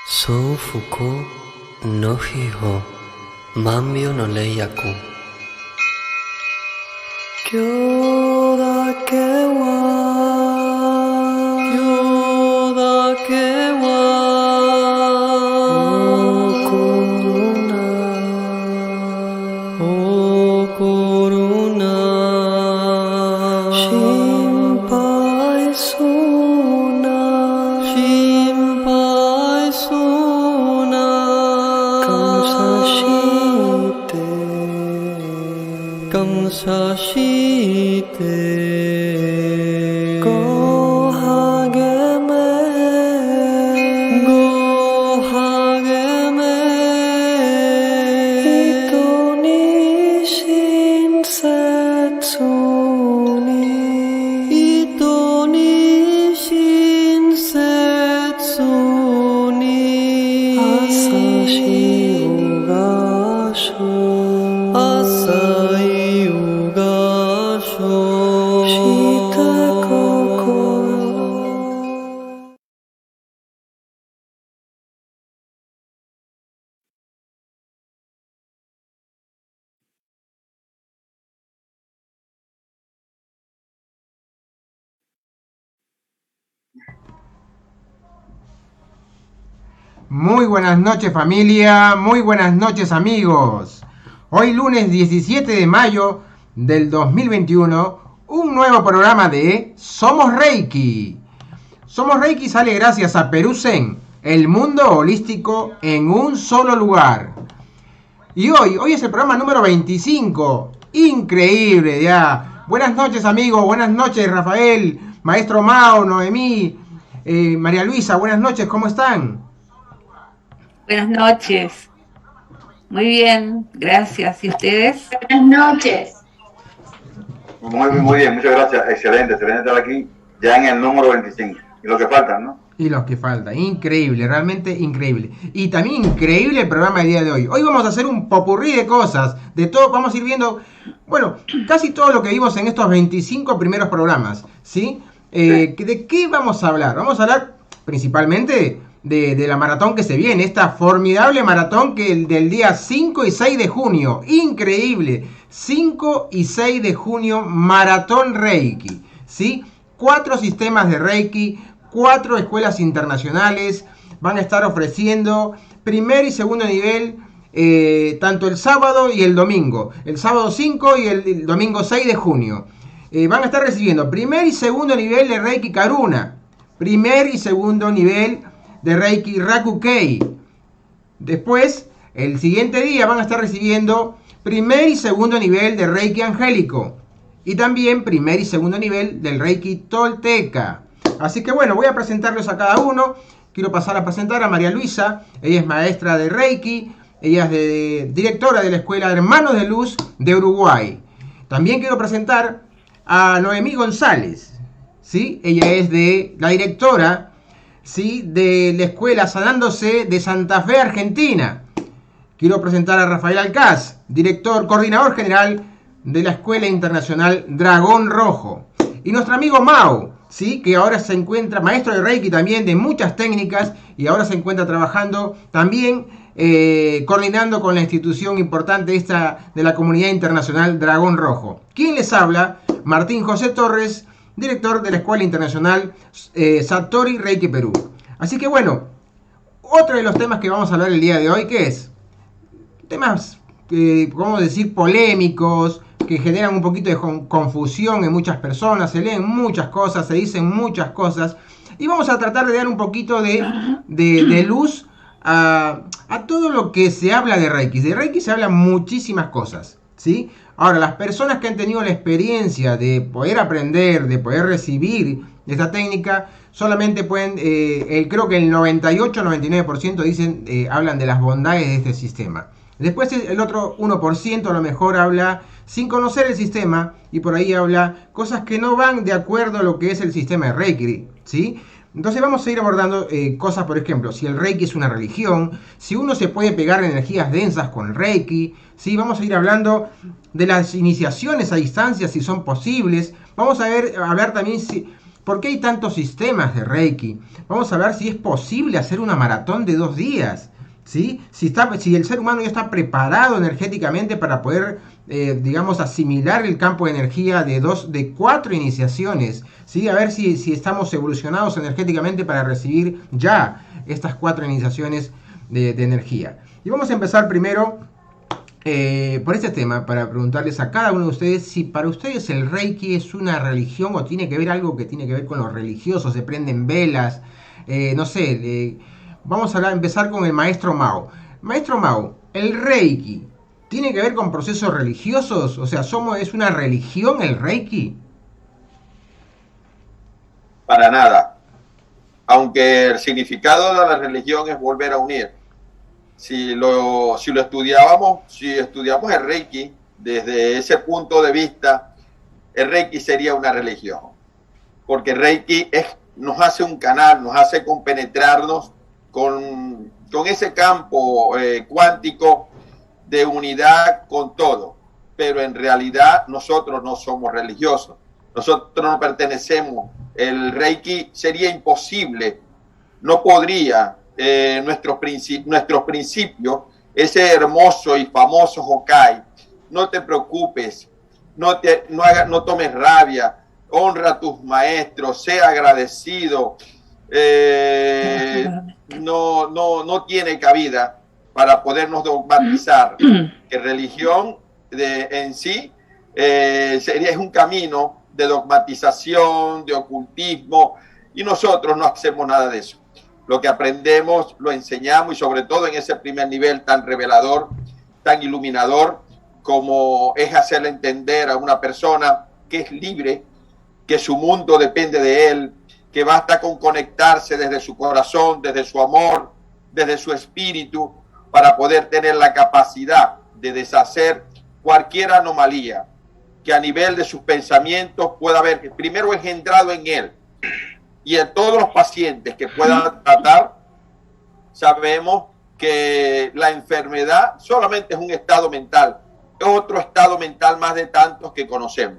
Sofuku no hiho Mambyo no leiyaku Kyo dake wa O koruna Shinpai suna Kansashite Go hageme Ito ni shinsetsu ni Asahi ugasho Muy buenas noches familia, muy buenas noches amigos. Hoy lunes 17 de mayo del 2021, un nuevo programa de Somos Reiki. Somos Reiki sale gracias a Perú Zen, el mundo holístico en un solo lugar. Y hoy es el programa número 25, increíble ya. Buenas noches amigos, buenas noches Rafael, Maestro Mao, Noemí, María Luisa, buenas noches, ¿cómo están? Buenas noches. Muy bien, gracias. ¿Y ustedes? Buenas noches. Muy bien, muchas gracias. Excelente estar aquí ya en el número 25. Y lo que faltan, ¿no? Y los que faltan. Increíble, realmente increíble. Y también increíble el programa del día de hoy. Hoy vamos a hacer un popurrí de cosas. De todo, vamos a ir viendo, bueno, casi todo lo que vimos en estos 25 primeros programas. ¿Sí? ¿De qué vamos a hablar? Vamos a hablar principalmente de la maratón que se viene. Esta formidable maratón que el del día 5 y 6 de junio. Increíble. 5 y 6 de junio, Maratón Reiki. ¿Sí? 4 sistemas de Reiki, 4 escuelas internacionales van a estar ofreciendo primer y segundo nivel, tanto el sábado y el domingo. El sábado 5 y el domingo 6 de junio. Van a estar recibiendo primer y segundo nivel de Reiki Karuna, primer y segundo nivel de Reiki Rakukei. Después, el siguiente día van a estar recibiendo primer y segundo nivel de Reiki Angélico. Y también primer y segundo nivel del Reiki Tolteca. Así que bueno, voy a presentarlos a cada uno. Quiero pasar a presentar a María Luisa. Ella es maestra de Reiki. Ella es directora de la Escuela Hermanos de Luz de Uruguay. También quiero presentar a Noemí González. ¿Sí? Ella es la directora, ¿sí?, de la Escuela Sanándose de Santa Fe, Argentina. Quiero presentar a Rafael Alcaz, coordinador general de la Escuela Internacional Dragón Rojo. Y nuestro amigo Mao, ¿sí?, que ahora se encuentra maestro de Reiki también de muchas técnicas y ahora se encuentra trabajando también coordinando con la institución importante esta de la comunidad internacional Dragón Rojo. ¿Quién les habla? Martín José Torres, director de la Escuela Internacional Satori Reiki Perú. Así que bueno, otro de los temas que vamos a hablar el día de hoy, ¿qué es? Temas, ¿cómo decir?, polémicos, que generan un poquito de confusión en muchas personas, se leen muchas cosas, se dicen muchas cosas, y vamos a tratar de dar un poquito de luz a todo lo que se habla de Reiki. De Reiki se hablan muchísimas cosas, ¿sí? Ahora, las personas que han tenido la experiencia de poder aprender, de poder recibir esta técnica, solamente pueden, creo que el 98-99% dicen, hablan de las bondades de este sistema. Después el otro 1% a lo mejor habla sin conocer el sistema y por ahí habla cosas que no van de acuerdo a lo que es el sistema de Reiki, ¿sí? Entonces vamos a ir abordando cosas, por ejemplo, si el Reiki es una religión, si uno se puede pegar energías densas con el Reiki, ¿sí? Vamos a ir hablando de las iniciaciones a distancia, si son posibles. Vamos a hablar también ¿Por qué hay tantos sistemas de Reiki? Vamos a ver si es posible hacer una maratón de 2 días. ¿Sí? Si el ser humano ya está preparado energéticamente para poder, digamos, asimilar el campo de energía de 4 iniciaciones, ¿sí? A ver si estamos evolucionados energéticamente para recibir ya estas 4 iniciaciones de energía. Y vamos a empezar primero por este tema, para preguntarles a cada uno de ustedes si para ustedes el Reiki es una religión o tiene que ver algo que tiene que ver con los religiosos, se prenden velas, no sé. Vamos a empezar con el maestro Mao. Maestro Mao, ¿el Reiki tiene que ver con procesos religiosos? O sea, ¿es una religión el Reiki? Para nada. Aunque el significado de la religión es volver a unir. Si estudiamos el Reiki desde ese punto de vista, el Reiki sería una religión. Porque el Reiki nos hace un canal, nos hace compenetrarnos con ese campo cuántico de unidad con todo. Pero en realidad nosotros no somos religiosos. Nosotros no pertenecemos. El Reiki sería imposible. No podría. Nuestros principios, ese hermoso y famoso Hokai, no te preocupes, no tomes rabia, honra a tus maestros, sea agradecido, no tiene cabida para podernos dogmatizar. Que religión en sí es un camino de dogmatización, de ocultismo, y nosotros no hacemos nada de eso. Lo que aprendemos lo enseñamos, y sobre todo en ese primer nivel tan revelador, tan iluminador, como es hacerle entender a una persona que es libre, que su mundo depende de él, que basta con conectarse desde su corazón, desde su amor, desde su espíritu, para poder tener la capacidad de deshacer cualquier anomalía que a nivel de sus pensamientos pueda haber primero engendrado en él. Y en todos los pacientes que puedan tratar, sabemos que la enfermedad solamente es un estado mental, es otro estado mental más de tantos que conocemos.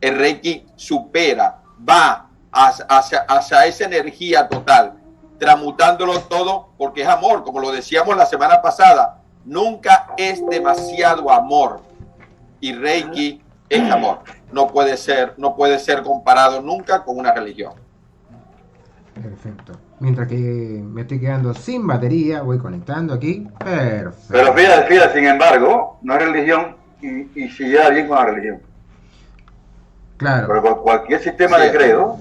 El Reiki supera, va hacia esa energía total, transmutándolo todo, porque es amor, como lo decíamos la semana pasada, nunca es demasiado amor, y Reiki es amor, no puede ser comparado nunca con una religión. Perfecto. Mientras que me estoy quedando sin batería, voy conectando aquí. Perfecto. Pero fíjate, sin embargo, no es religión y si lleva bien con la religión. Claro. Pero cualquier sistema de credo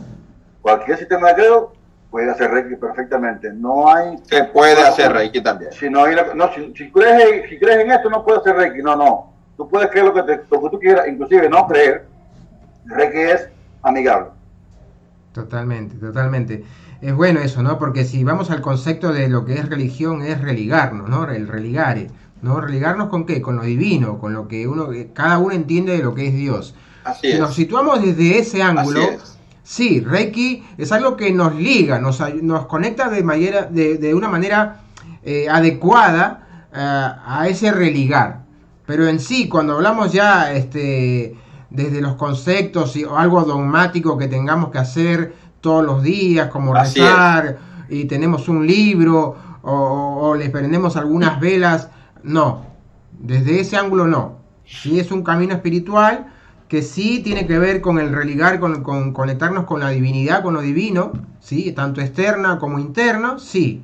puede hacer Reiki perfectamente. No hay. Se puede hacer Reiki también. Si crees en esto, no puedes hacer Reiki. No. Tú puedes creer lo que tú quieras, inclusive no creer. Reiki es amigable. Totalmente. Es bueno eso, ¿no? Porque si vamos al concepto de lo que es religión, es religarnos, ¿no? El religare, ¿no? ¿Religarnos con qué? Con lo divino, con lo que cada uno entiende de lo que es Dios. Así si es. nos situamos desde ese ángulo, sí, Reiki es algo que nos liga, nos conecta de una manera adecuada a ese religar. Pero en sí, cuando hablamos ya desde los conceptos o algo dogmático que tengamos que hacer todos los días, como rezar, y tenemos un libro, o le prendemos algunas velas, no, desde ese ángulo no. Sí es un camino espiritual que sí tiene que ver con el religar, con conectarnos con la divinidad, con lo divino, sí, tanto externa como interno, sí,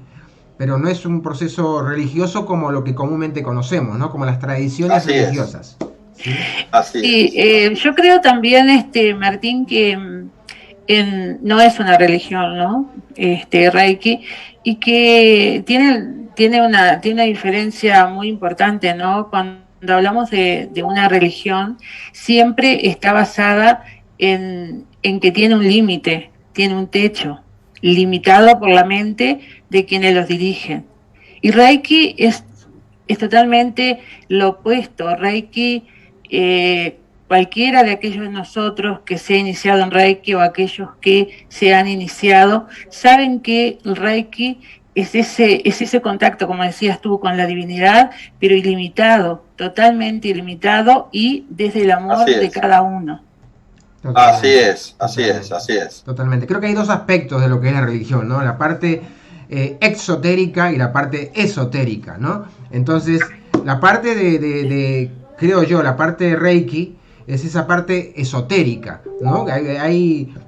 pero no es un proceso religioso como lo que comúnmente conocemos, ¿no? Como las tradiciones religiosas. ¿Sí? Así es. Yo creo también, Martín, que no es una religión, ¿no? Reiki, y que tiene una diferencia muy importante, ¿no? Cuando hablamos de una religión, siempre está basada en que tiene un límite, tiene un techo, limitado por la mente de quienes los dirigen. Y Reiki es totalmente lo opuesto. Reiki, cualquiera de aquellos de nosotros que se ha iniciado en Reiki o aquellos que se han iniciado, saben que el Reiki es ese contacto, como decías tú, con la divinidad, pero ilimitado, totalmente ilimitado y desde el amor de cada uno. Así es. Totalmente. Creo que hay dos aspectos de lo que es la religión, ¿no? La parte exotérica y la parte esotérica, ¿no? Entonces, la parte creo yo, la parte de Reiki es esa parte esotérica, ¿no?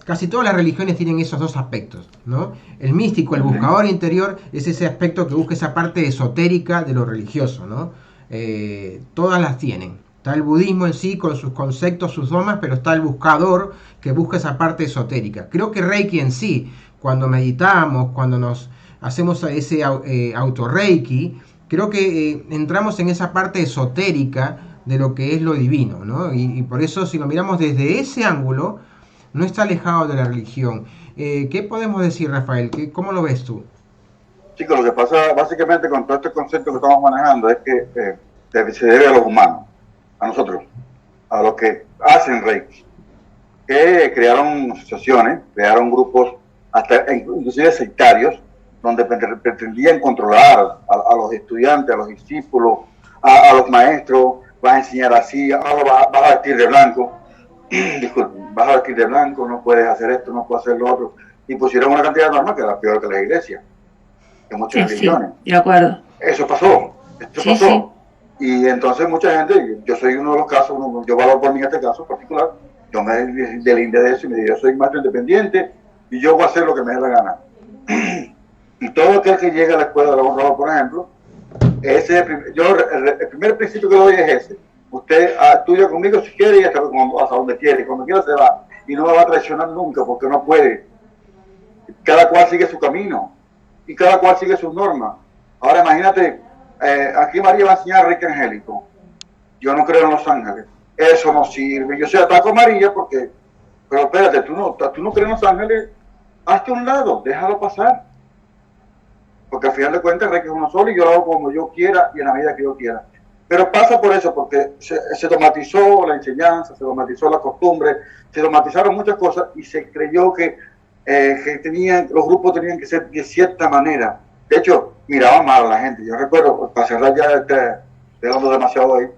Casi todas las religiones tienen esos dos aspectos, ¿no? El místico, el buscador interior, es ese aspecto que busca esa parte esotérica de lo religioso, ¿no? Todas las tienen. Está el budismo en sí con sus conceptos, sus dogmas, pero está el buscador que busca esa parte esotérica. Creo que Reiki en sí, cuando meditamos, cuando nos hacemos ese auto-Reiki, creo que entramos en esa parte esotérica de lo que es lo divino, ¿no? Y por eso, si lo miramos desde ese ángulo, no está alejado de la religión. ¿Qué podemos decir, Rafael? ¿Cómo lo ves tú? Chicos, lo que pasa básicamente con todo este concepto que estamos manejando es que se debe a los humanos, a nosotros, a los que hacen Reiki, que crearon asociaciones, crearon grupos, hasta inclusive sectarios, donde pretendían controlar a los estudiantes, a los discípulos, a los maestros. Vas a enseñar así, ahora vas a vestir de blanco, disculpe, vas a vestir de blanco, no puedes hacer esto, no puedes hacer lo otro, y pusieron una cantidad de normas que era peor que la iglesia, que muchas religiones. Sí, de acuerdo. Eso pasó, esto pasó. Sí. Y entonces mucha gente, yo soy uno de los casos, yo valoro por mí este caso particular, yo me delindé de eso y me dije, yo soy maestro independiente y yo voy a hacer lo que me dé la gana. Y todo aquel que llega a la escuela de la honra, por ejemplo, el primer principio que doy es ese. Usted estudia conmigo si quiere y hasta donde quiere. Cuando quiera se va. Y no me va a traicionar nunca porque no puede. Cada cual sigue su camino. Y cada cual sigue sus normas. Ahora imagínate, aquí María va a enseñar Reiki angélico. Yo no creo en los ángeles. Eso no sirve. Yo soy ataco a María porque... Pero espérate, tú no crees en los ángeles. Hazte a un lado, déjalo pasar. Porque al final de cuentas Reiki es uno solo y yo lo hago como yo quiera y en la medida que yo quiera. Pero pasa por eso, porque se dogmatizó la enseñanza, se dogmatizó la costumbre, se dogmatizaron muchas cosas y se creyó que los grupos tenían que ser de cierta manera. De hecho, miraban mal a la gente. Yo recuerdo, para cerrar ya estoy hablando demasiado hoy,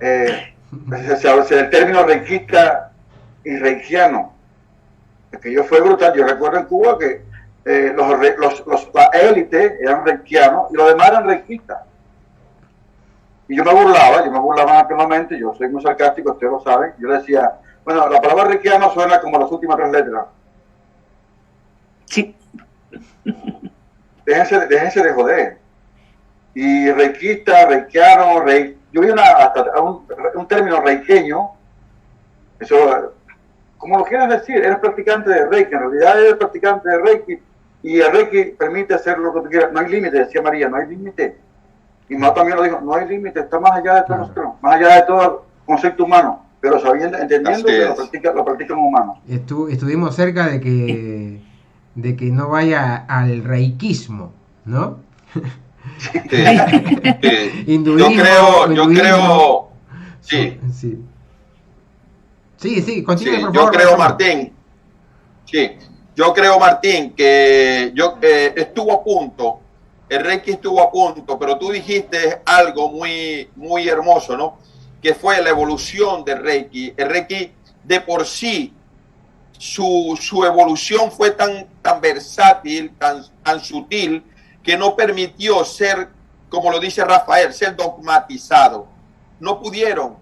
el término reikista y reikiano, que yo fue brutal. Yo recuerdo en Cuba que la élite eran reikianos y los demás eran reikistas. Y yo me burlaba en aquel momento, yo soy muy sarcástico, ustedes lo saben. Yo decía, bueno, la palabra reikiano suena como las últimas 3 letras. Sí. Déjense de joder. Y reikista, reikiano, yo vi hasta un término reiqueño, eso, como lo quieras decir, eres practicante de Reiki, en realidad eres practicante de Reiki. Y el Reiki permite hacer lo que tú quieras. No hay límite, decía María, no hay límite. Y Mao también lo dijo, no hay límite, está más allá de todo nosotros, más allá de todo concepto humano, pero entendiendo que lo practican humanos. Estuvimos cerca de que no vaya al reikismo, ¿no? Hinduismo, yo creo, sí, continúe, por favor. Yo creo, Martín, yo creo, Martín, que estuvo a punto, el Reiki estuvo a punto, pero tú dijiste algo muy, muy hermoso, ¿no? Que fue la evolución del Reiki. El Reiki de por sí, su evolución fue tan versátil, tan sutil, que no permitió ser, como lo dice Rafael, ser dogmatizado. No pudieron,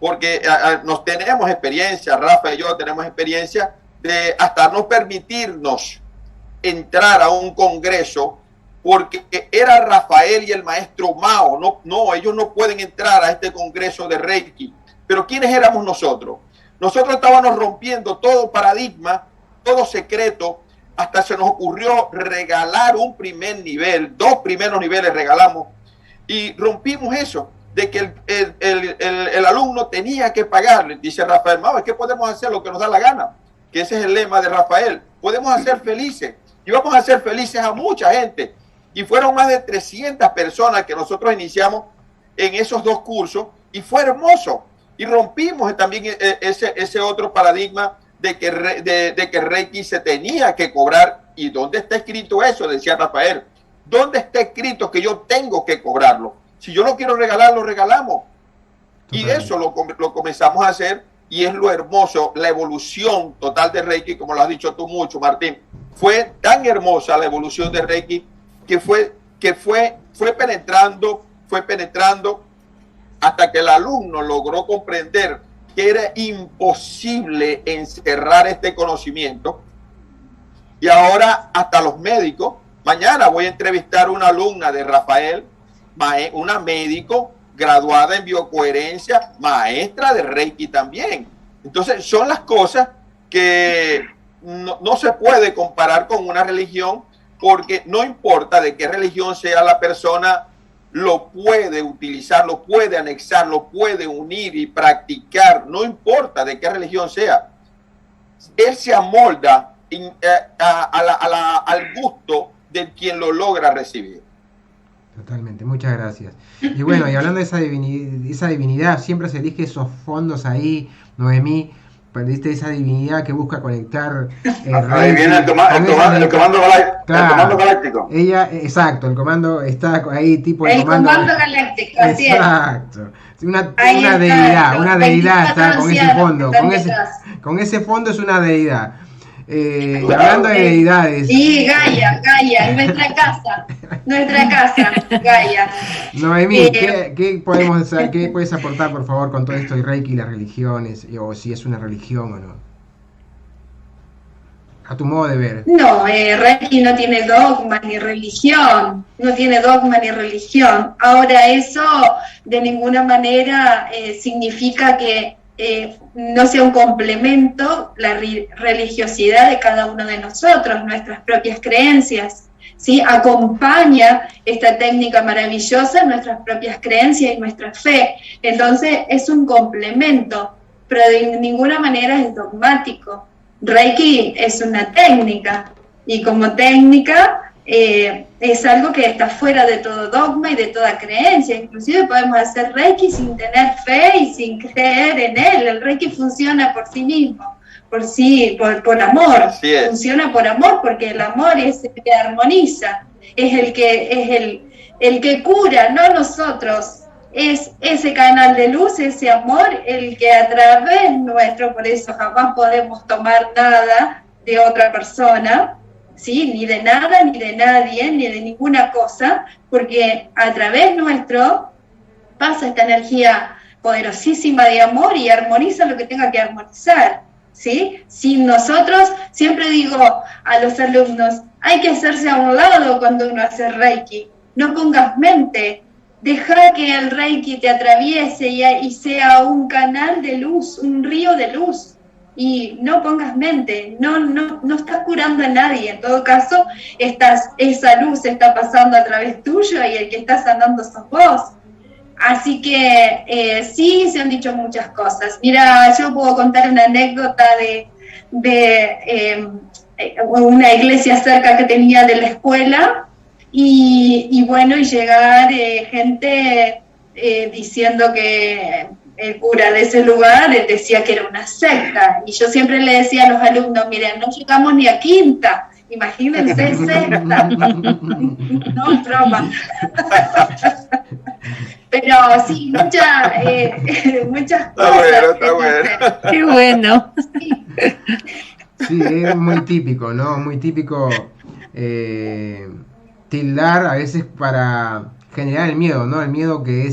porque nos tenemos experiencia, Rafa y yo tenemos experiencia de hasta no permitirnos entrar a un congreso porque era Rafael y el maestro Mao. No, ellos no pueden entrar a este congreso de Reiki. Pero ¿quiénes éramos nosotros? Nosotros estábamos rompiendo todo paradigma, todo secreto, hasta se nos ocurrió regalar un primer nivel, 2 primeros niveles regalamos, y rompimos eso, de que el alumno tenía que pagarle. Dice Rafael Mao, es que podemos hacer lo que nos da la gana, que ese es el lema de Rafael, podemos hacer felices, y vamos a hacer felices a mucha gente. Y fueron más de 300 personas que nosotros iniciamos en esos 2 cursos, y fue hermoso. Y rompimos también ese otro paradigma de que Reiki se tenía que cobrar. ¿Y dónde está escrito eso? Decía Rafael. ¿Dónde está escrito que yo tengo que cobrarlo? Si yo lo quiero regalar, lo regalamos. Y eso lo comenzamos a hacer y es lo hermoso, la evolución total de Reiki, como lo has dicho tú mucho, Martín. Fue tan hermosa la evolución de Reiki que fue penetrando hasta que el alumno logró comprender que era imposible encerrar este conocimiento. Y ahora hasta los médicos, mañana voy a entrevistar a una alumna de Rafael, una médico graduada en biocoherencia, maestra de Reiki también. Entonces son las cosas que no se puede comparar con una religión, porque no importa de qué religión sea la persona, lo puede utilizar, lo puede anexar, lo puede unir y practicar, no importa de qué religión sea. Él se amolda al gusto de quien lo logra recibir. Totalmente, muchas gracias. Y bueno, y hablando de esa divinidad, siempre se elige esos fondos ahí, Noemí, ¿viste? Esa divinidad que busca conectar ahí viene el comando galáctico. Ella, exacto, el comando está ahí, tipo el comando galáctico, así es. Exacto. Una deidad está con ese fondo. Con ese fondo es una deidad. Hablando de deidades. Sí, Gaia, nuestra casa, Gaia. Noemí, ¿qué podemos hacer? ¿Qué puedes aportar, por favor, con todo esto de Reiki y las religiones? O si es una religión o no. A tu modo de ver. No, Reiki no tiene dogma ni religión. Ahora, eso de ninguna manera significa que no sea un complemento la religiosidad de cada uno de nosotros, nuestras propias creencias, ¿sí? Acompaña esta técnica maravillosa nuestras propias creencias y nuestra fe. Entonces es un complemento, pero de ninguna manera es dogmático. Reiki es una técnica, y como técnica es algo que está fuera de todo dogma y de toda creencia. Inclusive podemos hacer Reiki sin tener fe y sin creer en él. El Reiki funciona por sí mismo, por amor. Funciona por amor, porque el amor es el que armoniza, es el que cura, no nosotros. Es ese canal de luz, ese amor, el que a través nuestro, por eso jamás podemos tomar nada de otra persona, ¿sí? Ni de nada, ni de nadie, ni de ninguna cosa, porque a través nuestro pasa esta energía poderosísima de amor y armoniza lo que tenga que armonizar, ¿sí? Sin nosotros, siempre digo a los alumnos, hay que hacerse a un lado cuando uno hace Reiki, no pongas mente, deja que el Reiki te atraviese y sea un canal de luz, un río de luz. Y no pongas mente, no estás curando a nadie. En todo caso, esa luz está pasando a través tuyo y el que está sanando sos vos. Así que sí, se han dicho muchas cosas. Mira, yo puedo contar una anécdota de una iglesia cerca que tenía de la escuela y bueno, y llegar gente diciendo que el cura de ese lugar decía que era una secta, y yo siempre le decía a los alumnos, miren, no llegamos ni a quinta, imagínense secta. No es broma. Pero sí, muchas cosas. Está bueno. Qué bueno. Sí, es muy típico, ¿no? Muy típico tildar a veces para generar el miedo, ¿no? El miedo que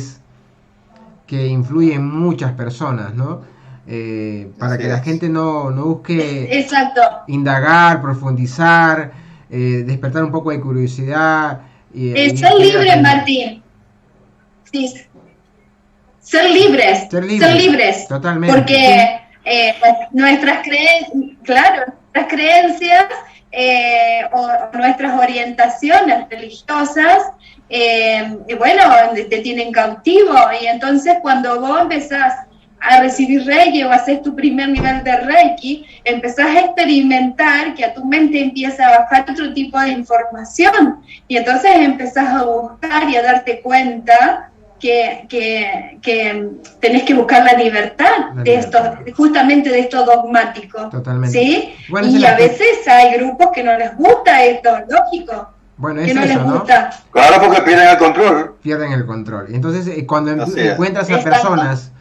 influye en muchas personas, ¿no? Para que la gente no busque Exacto. indagar, profundizar, despertar un poco de curiosidad. Ser libre, Martín. Sí. Ser libres. Totalmente. Porque nuestras creencias o nuestras orientaciones religiosas y bueno, te tienen cautivo, y entonces cuando vos empezás a recibir Reiki o haces tu primer nivel de Reiki, empezás a experimentar que a tu mente empieza a bajar otro tipo de información, y entonces empezás a buscar y a darte cuenta que tenés que buscar la libertad de esto, justamente de esto dogmático. Totalmente. ¿Sí? Bueno, y a veces hay grupos que no les gusta esto, lógico. Bueno, que es no eso, les ¿no? gusta. Claro, porque pierden el control. Pierden el control. Y entonces, cuando Así es. encuentras a Exacto. personas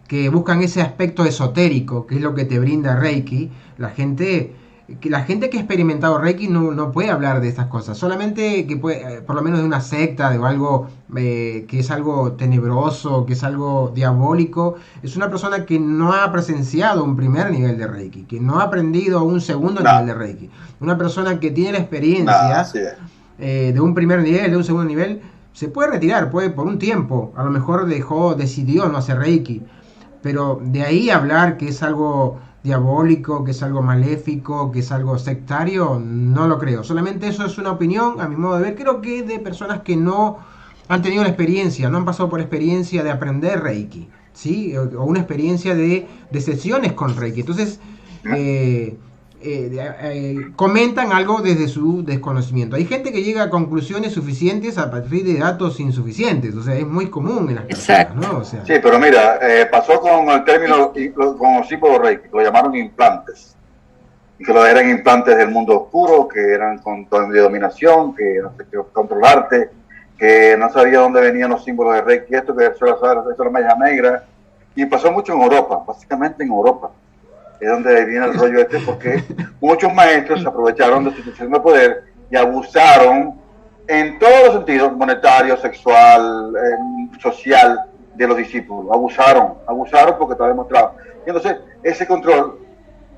que buscan ese aspecto esotérico, que es lo que te brinda Reiki, la gente que ha experimentado Reiki no puede hablar de estas cosas, solamente que puede, por lo menos de una secta, de algo que es algo tenebroso, que es algo diabólico, es una persona que no ha presenciado un primer nivel de Reiki, que no ha aprendido un segundo nivel de Reiki, una persona que tiene la experiencia de un primer nivel, de un segundo nivel, se puede retirar, puede por un tiempo, a lo mejor decidió no hacer Reiki, pero de ahí hablar que es algo diabólico, que es algo maléfico, que es algo sectario, no lo creo. Solamente eso es una opinión, a mi modo de ver. Creo que de personas que no han tenido la experiencia, no han pasado por experiencia de aprender Reiki, ¿sí? O una experiencia de sesiones con Reiki. Entonces, comentan algo desde su desconocimiento. Hay gente que llega a conclusiones suficientes a partir de datos insuficientes, o sea, es muy común en las personas, ¿no? O sea, sí, pero mira, pasó con el término, con los símbolos Reiki, que lo llamaron implantes, y que eran implantes del mundo oscuro, que eran de dominación, que no sé qué, controlarte, que no sabía dónde venían los símbolos de Reiki, esto que eso era magia negra, y pasó mucho en Europa, básicamente en Europa. Es donde viene el rollo este, porque muchos maestros se aprovecharon de su situación de poder y abusaron en todos los sentidos, monetario, sexual, social, de los discípulos. Abusaron porque está demostrado. Y entonces, ese control,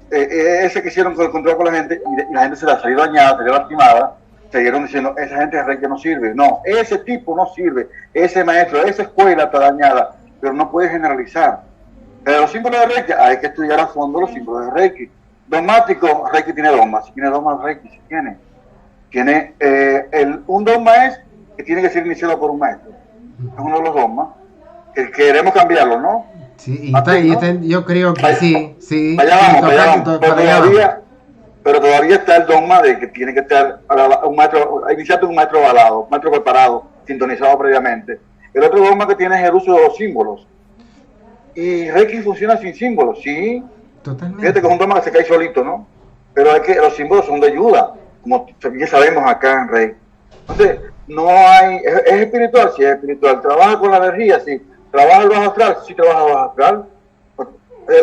ese que hicieron con el control con la gente, y la gente se la salió dañada, salió lastimada, siguieron diciendo, esa gente de Reiki no sirve. No, ese tipo no sirve, ese maestro, esa escuela está dañada, pero no puede generalizar. Pero los símbolos de Reiki, hay que estudiar a fondo los símbolos de Reiki. Dogmático, Reiki tiene dogmas. Si tiene dogmas, Reiki sí tiene. Tiene, un dogma es que tiene que ser iniciado por un maestro. Es uno de los dogmas. Que queremos cambiarlo, ¿no? Sí, yo creo que sí. Vaya vamos. Pero todavía está el dogma de que tiene que estar un maestro, iniciado un maestro avalado, un maestro preparado, sintonizado previamente. El otro dogma que tiene es el uso de los símbolos. Y Reiki funciona sin símbolos, sí. Totalmente. Fíjate que es un dogma que se cae solito, ¿no? Pero es que los símbolos son de ayuda, como ya sabemos acá en Reiki. Entonces, no hay, es espiritual, sí es espiritual. Trabaja con la energía, sí. Trabaja el bajo astral, sí trabaja el bajo astral.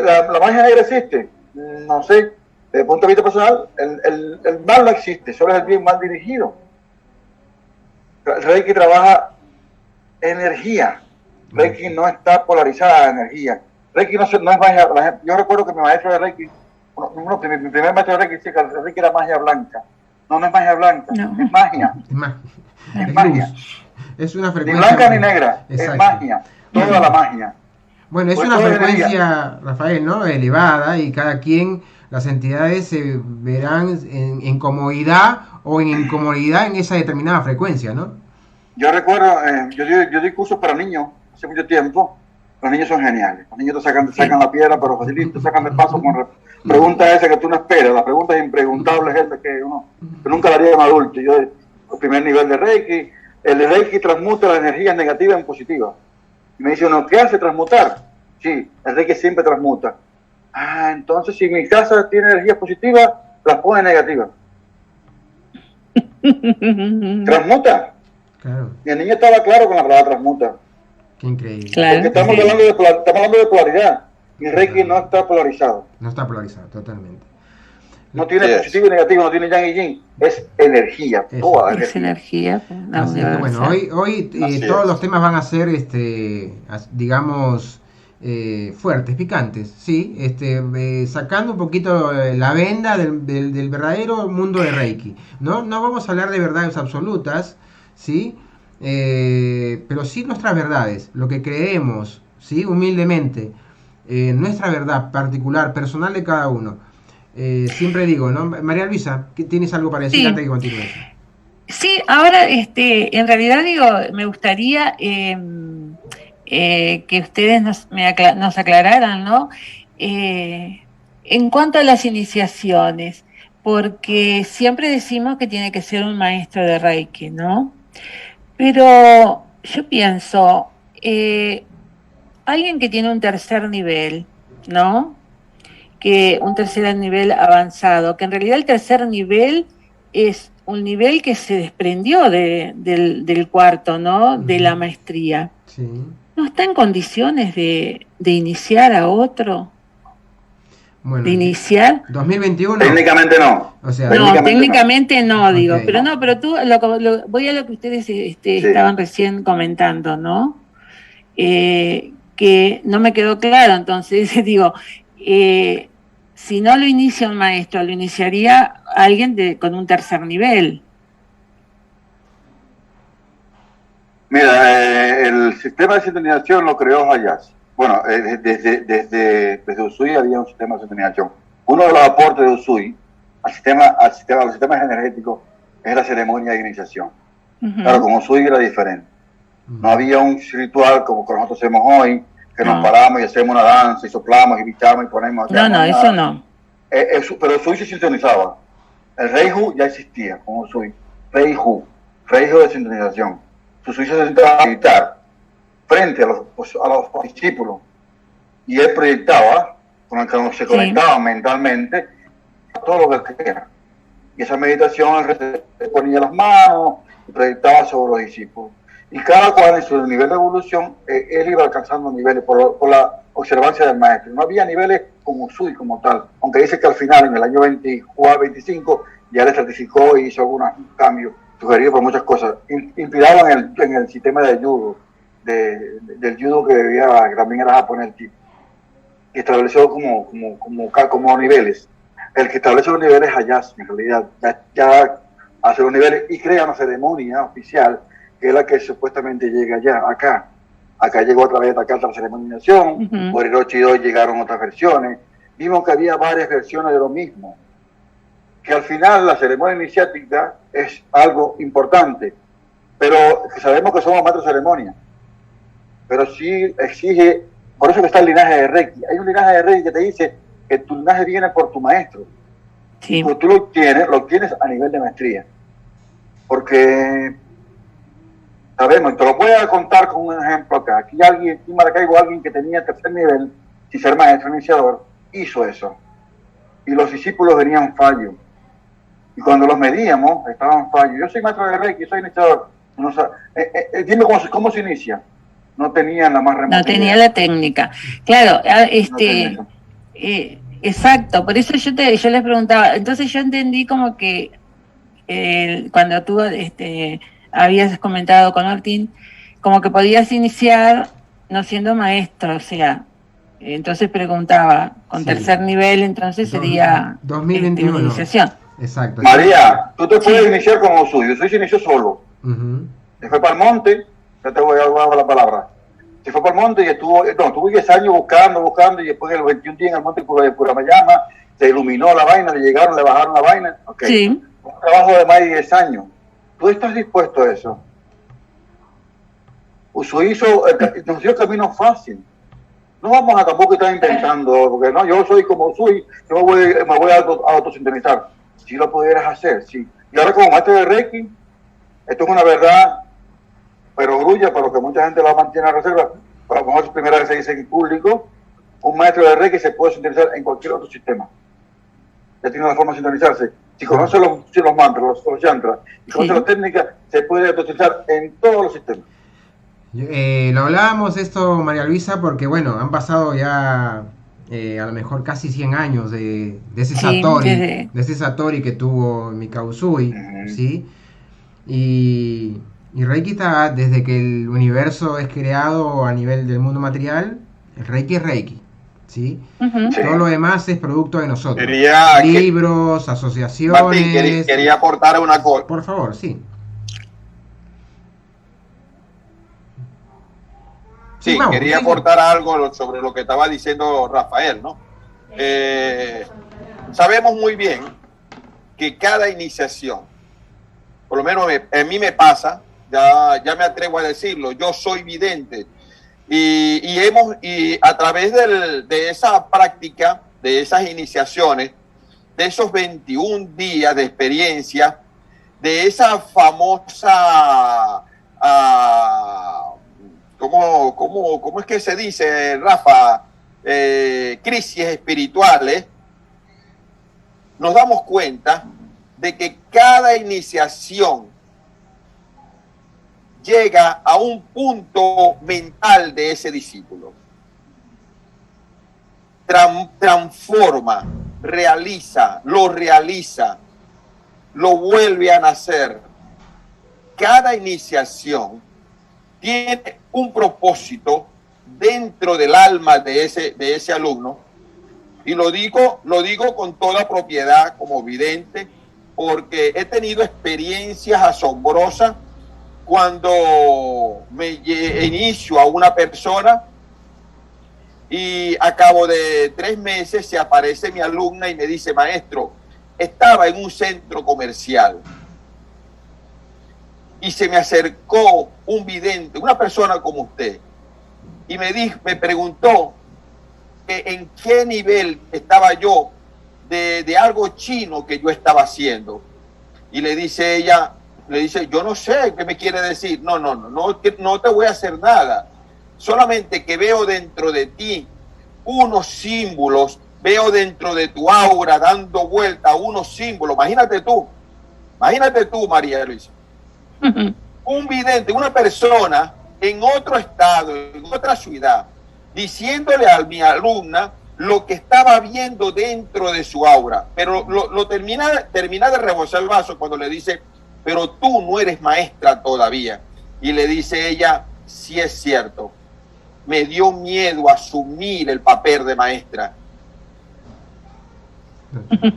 La magia negra existe, no sé. Desde el punto de vista personal, el mal no existe, solo es el bien mal dirigido. Reiki trabaja energía. Reiki no está polarizada la energía. Reiki no es magia. Yo recuerdo que mi maestro de Reiki, mi primer maestro de Reiki, decía que Reiki era magia blanca. No es magia blanca, es magia. Es magia. Es una frecuencia. Ni blanca ni negra, exacto. Es magia. Toda la magia. Bueno, es una frecuencia, Rafael, ¿no? Elevada, y cada quien, las entidades se verán en comodidad o en incomodidad en esa determinada frecuencia, ¿no? Yo recuerdo, yo di cursos para niños hace mucho tiempo. Los niños son geniales. Los niños te sacan la piedra, pero facilito, sacan el paso con preguntas esas que tú no esperas. Las preguntas impreguntables esas que nunca la haría un adulto. Yo, el primer nivel de Reiki, el de Reiki transmuta las energías negativas en positivas. Y me dice uno, ¿qué hace transmutar? Sí, el Reiki siempre transmuta. Ah, entonces si mi casa tiene energías positivas, las pone negativas. Transmuta. Claro. Y el niño estaba claro con la palabra transmuta. Qué increíble. Claro. Porque estamos hablando de polaridad. Y Reiki no está polarizado. No está polarizado, totalmente. No tiene positivo y negativo, no tiene yang y yin. Es energía. Toda energía. Así que bueno, hoy todos los temas van a ser, digamos, fuertes, picantes, ¿sí? Sacando un poquito la venda del verdadero mundo de Reiki. No vamos a hablar de verdades absolutas, ¿sí? Pero sí nuestras verdades, lo que creemos, ¿sí? Humildemente, nuestra verdad particular, personal de cada uno. Siempre digo, ¿no? María Luisa, ¿tienes algo para decir antes de que continúes? Sí, ahora, en realidad digo, me gustaría que ustedes nos aclararan, ¿no? En cuanto a las iniciaciones, porque siempre decimos que tiene que ser un maestro de Reiki, ¿no? Pero yo pienso, alguien que tiene un tercer nivel, ¿no? Que un tercer nivel avanzado, que en realidad el tercer nivel es un nivel que se desprendió del cuarto, ¿no? De la maestría. Sí. no está en condiciones de iniciar a otro, Bueno, de iniciar. 2021. Técnicamente no. O sea, No, técnicamente no, digo, Ok. pero tú, voy a lo que ustedes estaban recién comentando, ¿no? Que no me quedó claro, entonces digo, si no lo inicia un maestro, lo iniciaría alguien con un tercer nivel. Mira, el sistema de sincronización lo creó Hayashi. Bueno, desde Usui había un sistema de sincronización. Uno de los aportes de Usui a los sistemas energéticos es la ceremonia de iniciación. Claro, con Usui era diferente. No había un ritual como que nosotros hacemos hoy, que nos paramos y hacemos una danza y soplamos y bichamos y ponemos... No, eso no. Pero Usui se sintonizaba. El Reihu ya existía con Usui. Reihu de sincronización. Usui se sentaba a meditar frente a los discípulos y él proyectaba, con el que se conectaba mentalmente, todo lo que quería. Y esa meditación él ponía las manos y proyectaba sobre los discípulos. Y cada cual en su nivel de evolución, él iba alcanzando niveles por la observancia del maestro. No había niveles como Usui como tal, aunque dice que al final, en el año 25, ya le certificó y hizo algunos cambios, sugerido por muchas cosas, inspirado en el sistema de judo, del judo que también era japonés, que estableció como niveles. El que establece los niveles es Hayashi, en realidad, ya hace los niveles y crea una ceremonia oficial, que es la que supuestamente llega ya acá. Acá llegó a través de la ceremoniación, por Hiroshi Doi llegaron otras versiones, vimos que había varias versiones de lo mismo, que al final la ceremonia iniciática es algo importante, pero sabemos que somos maestros de ceremonia, pero sí exige, por eso que está el linaje de Reiki. Hay un linaje de Reiki que te dice que tu linaje viene por tu maestro, sí. Pues tú lo tienes a nivel de maestría, porque sabemos, y te lo voy a contar con un ejemplo acá. Aquí en Maracaibo, alguien que tenía tercer nivel, sin ser maestro iniciador, hizo eso, y los discípulos venían fallos. Y cuando los medíamos, estaban fallos. Yo soy maestro de Reiki, soy iniciador. No, dime cómo se inicia. No tenían la más remota. No tenía la técnica. Claro, exacto. Por eso yo les preguntaba. Entonces yo entendí como que cuando tú habías comentado con Martín, como que podías iniciar no siendo maestro, o sea. Entonces preguntaba, con tercer nivel, entonces sería 2021. Una iniciación. Exacto. María, tú te puedes iniciar como Usui. Usui se inició solo. Se fue para el monte, ya te voy a dar la palabra. Se fue para el monte y estuvo 10 años buscando y después de los 21 días en el monte de Puramayama, se iluminó la vaina, le bajaron la vaina. Okay. Sí. Un trabajo de más de 10 años. ¿Tú estás dispuesto a eso? Usui nos dio el camino fácil. No vamos a tampoco estar inventando, porque no, yo soy como Usui, yo me voy a autosintonizar. Si lo pudieras hacer, sí. Y ahora como maestro de Reiki, esto es una verdad, pero grulla, para lo que mucha gente la mantiene a reserva, pero a lo mejor es primera vez que se dice en público, un maestro de Reiki se puede sintonizar en cualquier otro sistema. Ya tiene una forma de sintonizarse. Si conoce los mantras, los yantras, y conoce la técnica, se puede autosintonizar en todos los sistemas. Lo hablábamos esto, María Luisa, porque bueno, han pasado ya a lo mejor casi 100 años de ese Satori, de ese Satori que tuvo Mikao Usui, ¿sí? Y Reiki está, desde que el universo es creado a nivel del mundo material, el Reiki es Reiki, ¿sí? Todo lo demás es producto de nosotros. Libros, asociaciones... Martín, quería aportar una cosa. Por favor, sí. Sí, quería aportar algo sobre lo que estaba diciendo Rafael, ¿no? Sabemos muy bien que cada iniciación, por lo menos a mí me pasa, ya me atrevo a decirlo, yo soy vidente y a través de esa práctica, de esas iniciaciones, de esos 21 días de experiencia, de esa famosa... ¿Cómo es que se dice, Rafa? Crisis espirituales, nos damos cuenta de que cada iniciación llega a un punto mental de ese discípulo. Transforma, realiza, lo vuelve a nacer. Cada iniciación tiene un propósito dentro del alma de ese alumno, y lo digo con toda propiedad como vidente, porque he tenido experiencias asombrosas cuando me inicio a una persona y a cabo de 3 meses se aparece mi alumna y me dice: maestro, estaba en un centro comercial y se me acercó un vidente, una persona como usted, y me preguntó que en qué nivel estaba yo de algo chino que yo estaba haciendo. Y le dice ella, yo no sé qué me quiere decir. No te voy a hacer nada. Solamente que veo dentro de ti unos símbolos, veo dentro de tu aura dando vuelta unos símbolos. Imagínate tú, María Luisa. Un vidente, una persona en otro estado, en otra ciudad, diciéndole a mi alumna lo que estaba viendo dentro de su aura. Pero lo termina de rebosar el vaso cuando le dice: pero tú no eres maestra todavía. Y le dice ella: sí es cierto, me dio miedo asumir el papel de maestra,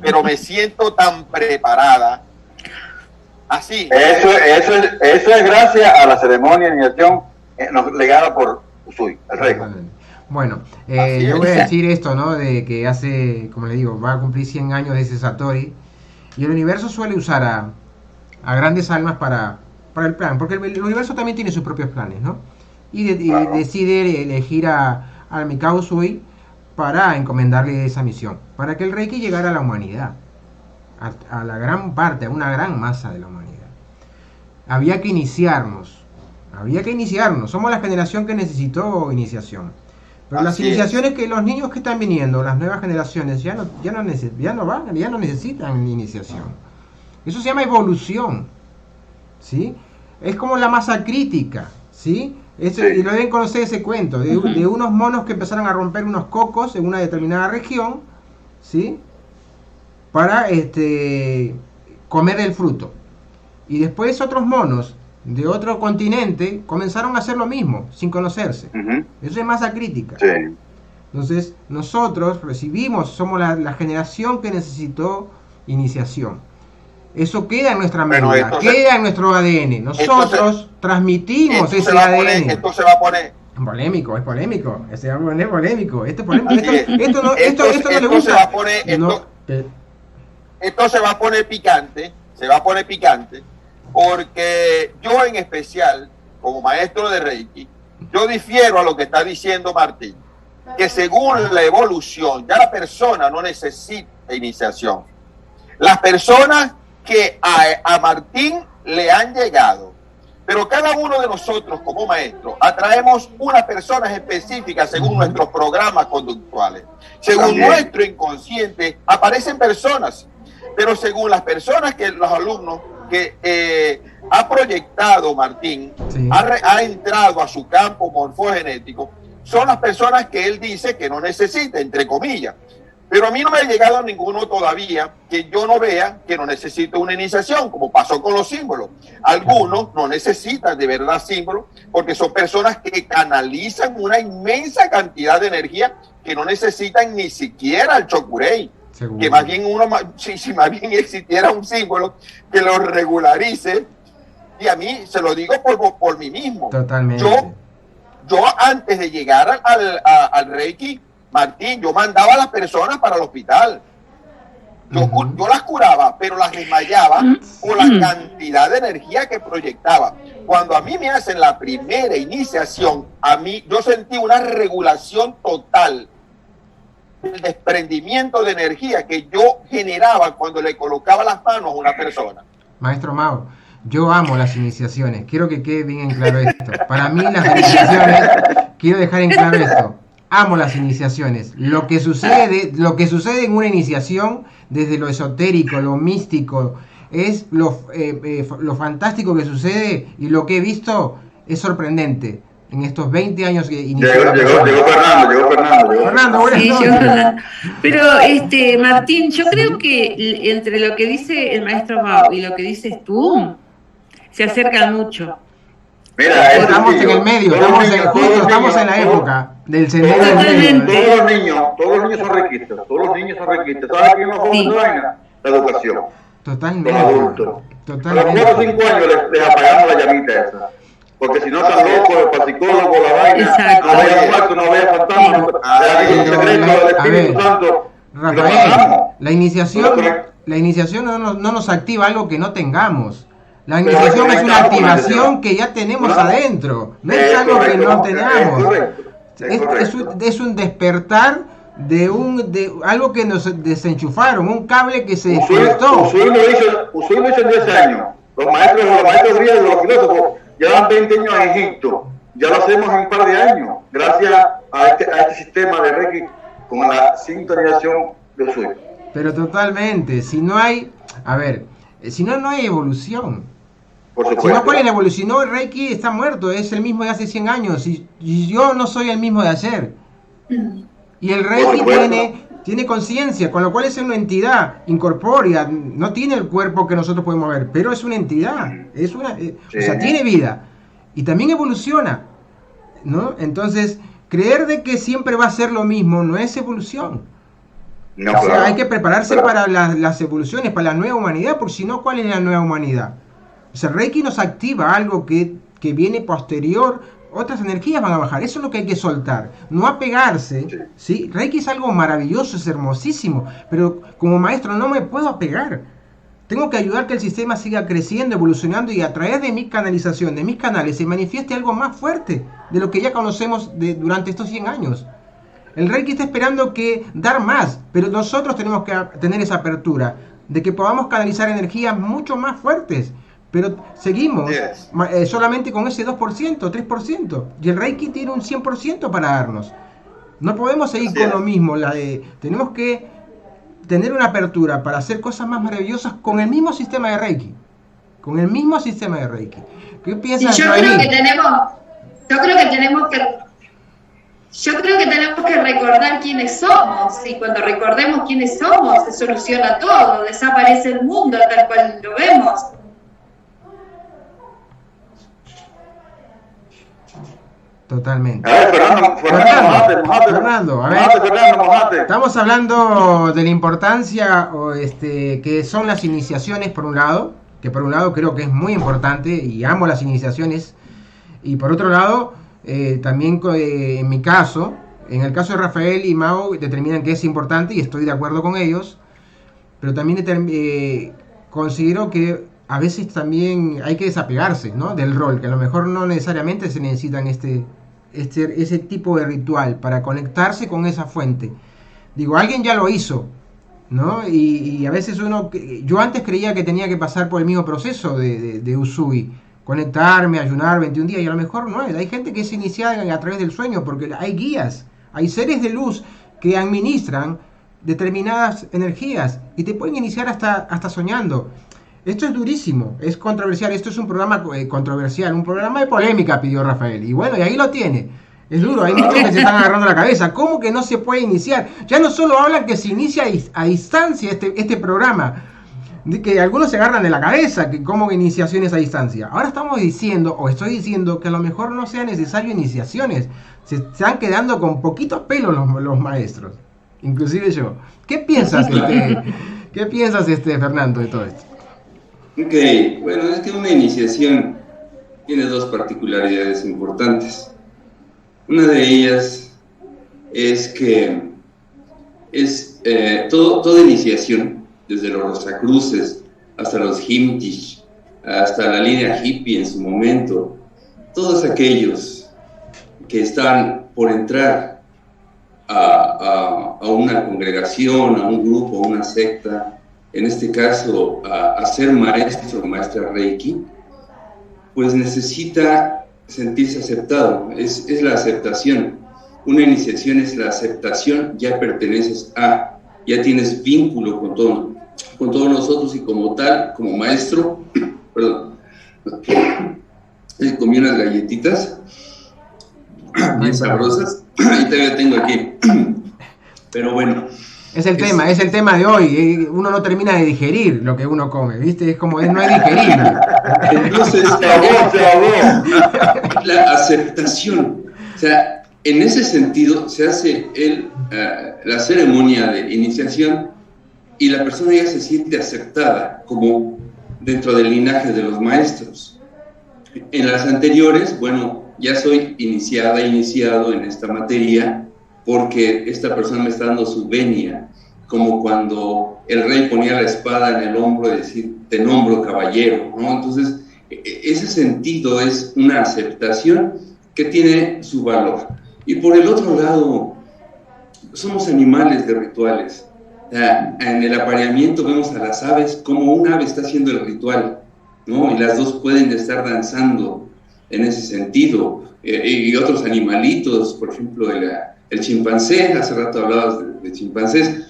pero me siento tan preparada. Así. Eso es gracias a la ceremonia de iniciación legada por Usui, el rey. Bueno, yo voy a decir esto, ¿no? De que hace, como le digo, va a cumplir 100 años de ese Satori, y el universo suele usar a grandes almas para el plan, porque el universo también tiene sus propios planes, ¿no? Y decide elegir al Mikao Usui para encomendarle esa misión, para que el Reiki llegara a la humanidad, a la gran parte, a una gran masa de la humanidad. Había que iniciarnos, somos la generación que necesitó iniciación. Pero las iniciaciones que los niños que están viniendo, las nuevas generaciones, ya no necesitan iniciación. Eso se llama evolución, ¿sí? Es como la masa crítica, ¿sí? Y lo deben conocer ese cuento, de unos monos que empezaron a romper unos cocos en una determinada región, ¿sí? Para comer el fruto. Y después otros monos de otro continente comenzaron a hacer lo mismo, sin conocerse. Eso es masa crítica. Sí. Entonces, nosotros somos la generación que necesitó iniciación. Eso queda en nuestra médula, queda en nuestro ADN. Nosotros transmitimos ese ADN. Esto se va a poner polémico, es polémico. Esto no le gusta. Esto se va a poner picante, porque yo en especial, como maestro de Reiki, yo difiero a lo que está diciendo Martín, que según la evolución, ya la persona no necesita iniciación. Las personas que a Martín le han llegado, pero cada uno de nosotros como maestros atraemos unas personas específicas según nuestros programas conductuales. Según nuestro inconsciente aparecen personas, pero según las personas que los alumnos que ha proyectado Martín, ha entrado a su campo morfogenético, son las personas que él dice que no necesita, entre comillas. Pero a mí no me ha llegado ninguno todavía que yo no vea que no necesito una iniciación, como pasó con los símbolos. Algunos no necesitan de verdad símbolos porque son personas que canalizan una inmensa cantidad de energía que no necesitan ni siquiera el chokurei. Seguro. Que más bien si más bien existiera un símbolo que lo regularice, y a mí se lo digo por mí mismo. Totalmente. Yo antes de llegar al Reiki, Martín, yo mandaba a las personas para el hospital. Yo las curaba, pero las desmayaba por la cantidad de energía que proyectaba. Cuando a mí me hacen la primera iniciación, yo sentí una regulación total. El desprendimiento de energía que yo generaba cuando le colocaba las manos a una persona. Maestro Mao, yo amo las iniciaciones. Quiero que quede bien en claro esto. Para mí las iniciaciones, quiero dejar en claro esto. Amo las iniciaciones. Lo que sucede en una iniciación, desde lo esotérico, lo místico, es lo fantástico que sucede y lo que he visto es sorprendente en estos 20 años que inició. Llegó Fernando. Fernando, buenas Sí, noches. pero Martín, yo creo que entre lo que dice el maestro Mao y lo que dices tú, se acercan mucho. Mira, Estamos en el medio, estamos en la época del sendero del medio. Todos los niños son requisitos. ¿Sabes quién nos Sí. La educación. Totalmente. Los adultos. A los 4 o Totalmente. 5 años les apagamos la llamita esa. Porque si no están locos, para psicólogo, la vaina, Exacto. no vaya muerto, no vaya fantasma, el secreto del Espíritu Santo. Rafael, la iniciación no nos activa algo que no tengamos. La iniciación es una activación que ya tenemos adentro, no es algo que no tengamos. Es un despertar de algo que nos desenchufaron, un cable que se desconectó. Usui lo hizo en 10 años. Los maestros griegos, los filósofos, llevan 20 años en Egipto. Ya lo hacemos en un par de años, gracias a este sistema de Reiki con la sintonización de Usui. Pero totalmente, si no hay evolución. Por Si supuesto. no, ¿cuál es la evolución? Si no, el Reiki está muerto, es el mismo de hace 100 años y yo no soy el mismo de ayer. Y el Reiki tiene conciencia, con lo cual es una entidad incorpórea, no tiene el cuerpo que nosotros podemos ver, pero es una entidad, o sea, tiene vida y también evoluciona, ¿no? Entonces, creer de que siempre va a ser lo mismo no es evolución. No, O sea, claro. hay que prepararse Claro. para las evoluciones, para la nueva humanidad, porque si no, ¿cuál es la nueva humanidad? O sea, Reiki nos activa algo que viene posterior, otras energías van a bajar, eso es lo que hay que soltar, no apegarse, ¿sí? Reiki es algo maravilloso, es hermosísimo, pero como maestro no me puedo apegar, tengo que ayudar que el sistema siga creciendo, evolucionando y a través de mi canalización, de mis canales, se manifieste algo más fuerte de lo que ya conocemos durante estos 100 años. El Reiki está esperando dar más, pero nosotros tenemos que tener esa apertura, de que podamos canalizar energías mucho más fuertes. Pero seguimos solamente con ese 2%, 3%. Y el Reiki tiene un 100% para darnos. No podemos seguir con lo mismo. Tenemos que tener una apertura para hacer cosas más maravillosas con el mismo sistema de Reiki. ¿Qué piensas, Yo Noemí? creo que tenemos que recordar quiénes somos, y cuando recordemos quiénes somos se soluciona todo, desaparece el mundo tal cual lo vemos. Totalmente. A ver, Fernando, a ver. mojate. Estamos hablando de la importancia que son las iniciaciones por un lado, que por un lado creo que es muy importante y amo las iniciaciones, y por otro lado también en mi caso, en el caso de Rafael y Mao determinan que es importante y estoy de acuerdo con ellos, pero también considero que a veces también hay que desapegarse, ¿no?, del rol, que a lo mejor no necesariamente se necesitan ese tipo de ritual para conectarse con esa fuente. Digo, alguien ya lo hizo, ¿no? Y a veces yo antes creía que tenía que pasar por el mismo proceso de Usui, conectarme, ayunar 21 días, y a lo mejor no es. Hay gente que es iniciada a través del sueño, porque hay guías, hay seres de luz que administran determinadas energías y te pueden iniciar hasta soñando. Esto es durísimo, es controversial, esto es un programa controversial, un programa de polémica, pidió Rafael, y bueno, y ahí lo tiene. Es duro, hay muchos que se están agarrando la cabeza. ¿Cómo que no se puede iniciar? Ya no solo hablan que se inicia a distancia este programa, de que algunos se agarran de la cabeza, que como iniciaciones a distancia. Ahora estamos diciendo, o estoy diciendo, que a lo mejor no sea necesario iniciaciones. Se están quedando con poquitos pelos los maestros, inclusive yo. ¿Qué piensas, Fernando, de todo esto? Ok, bueno, es que una iniciación tiene dos particularidades importantes. Una de ellas es que toda iniciación, desde los Rosacruces hasta los Himtish, hasta la línea hippie en su momento, todos aquellos que están por entrar a una congregación, a un grupo, a una secta, en este caso a ser maestro o maestra Reiki, pues necesita sentirse aceptado, es la aceptación. Una iniciación es la aceptación, ya perteneces ya tienes vínculo con todos nosotros y como tal, como maestro, perdón, comí unas galletitas bien sabrosas y todavía tengo aquí. Pero bueno. Es el tema de hoy. Uno no termina de digerir lo que uno come, ¿viste? Es como no es digerible. Entonces, la aceptación. O sea, en ese sentido se hace la ceremonia de iniciación y la persona ya se siente aceptada como dentro del linaje de los maestros. En las anteriores, bueno, ya soy iniciado en esta materia porque esta persona me está dando su venia, como cuando el rey ponía la espada en el hombro y decir, te nombro caballero, ¿no? Entonces, ese sentido es una aceptación que tiene su valor. Y por el otro lado, somos animales de rituales. En el apareamiento vemos a las aves como un ave está haciendo el ritual, ¿no? Y las dos pueden estar danzando en ese sentido. Y otros animalitos, por ejemplo, el chimpancé, hace rato hablabas de chimpancés,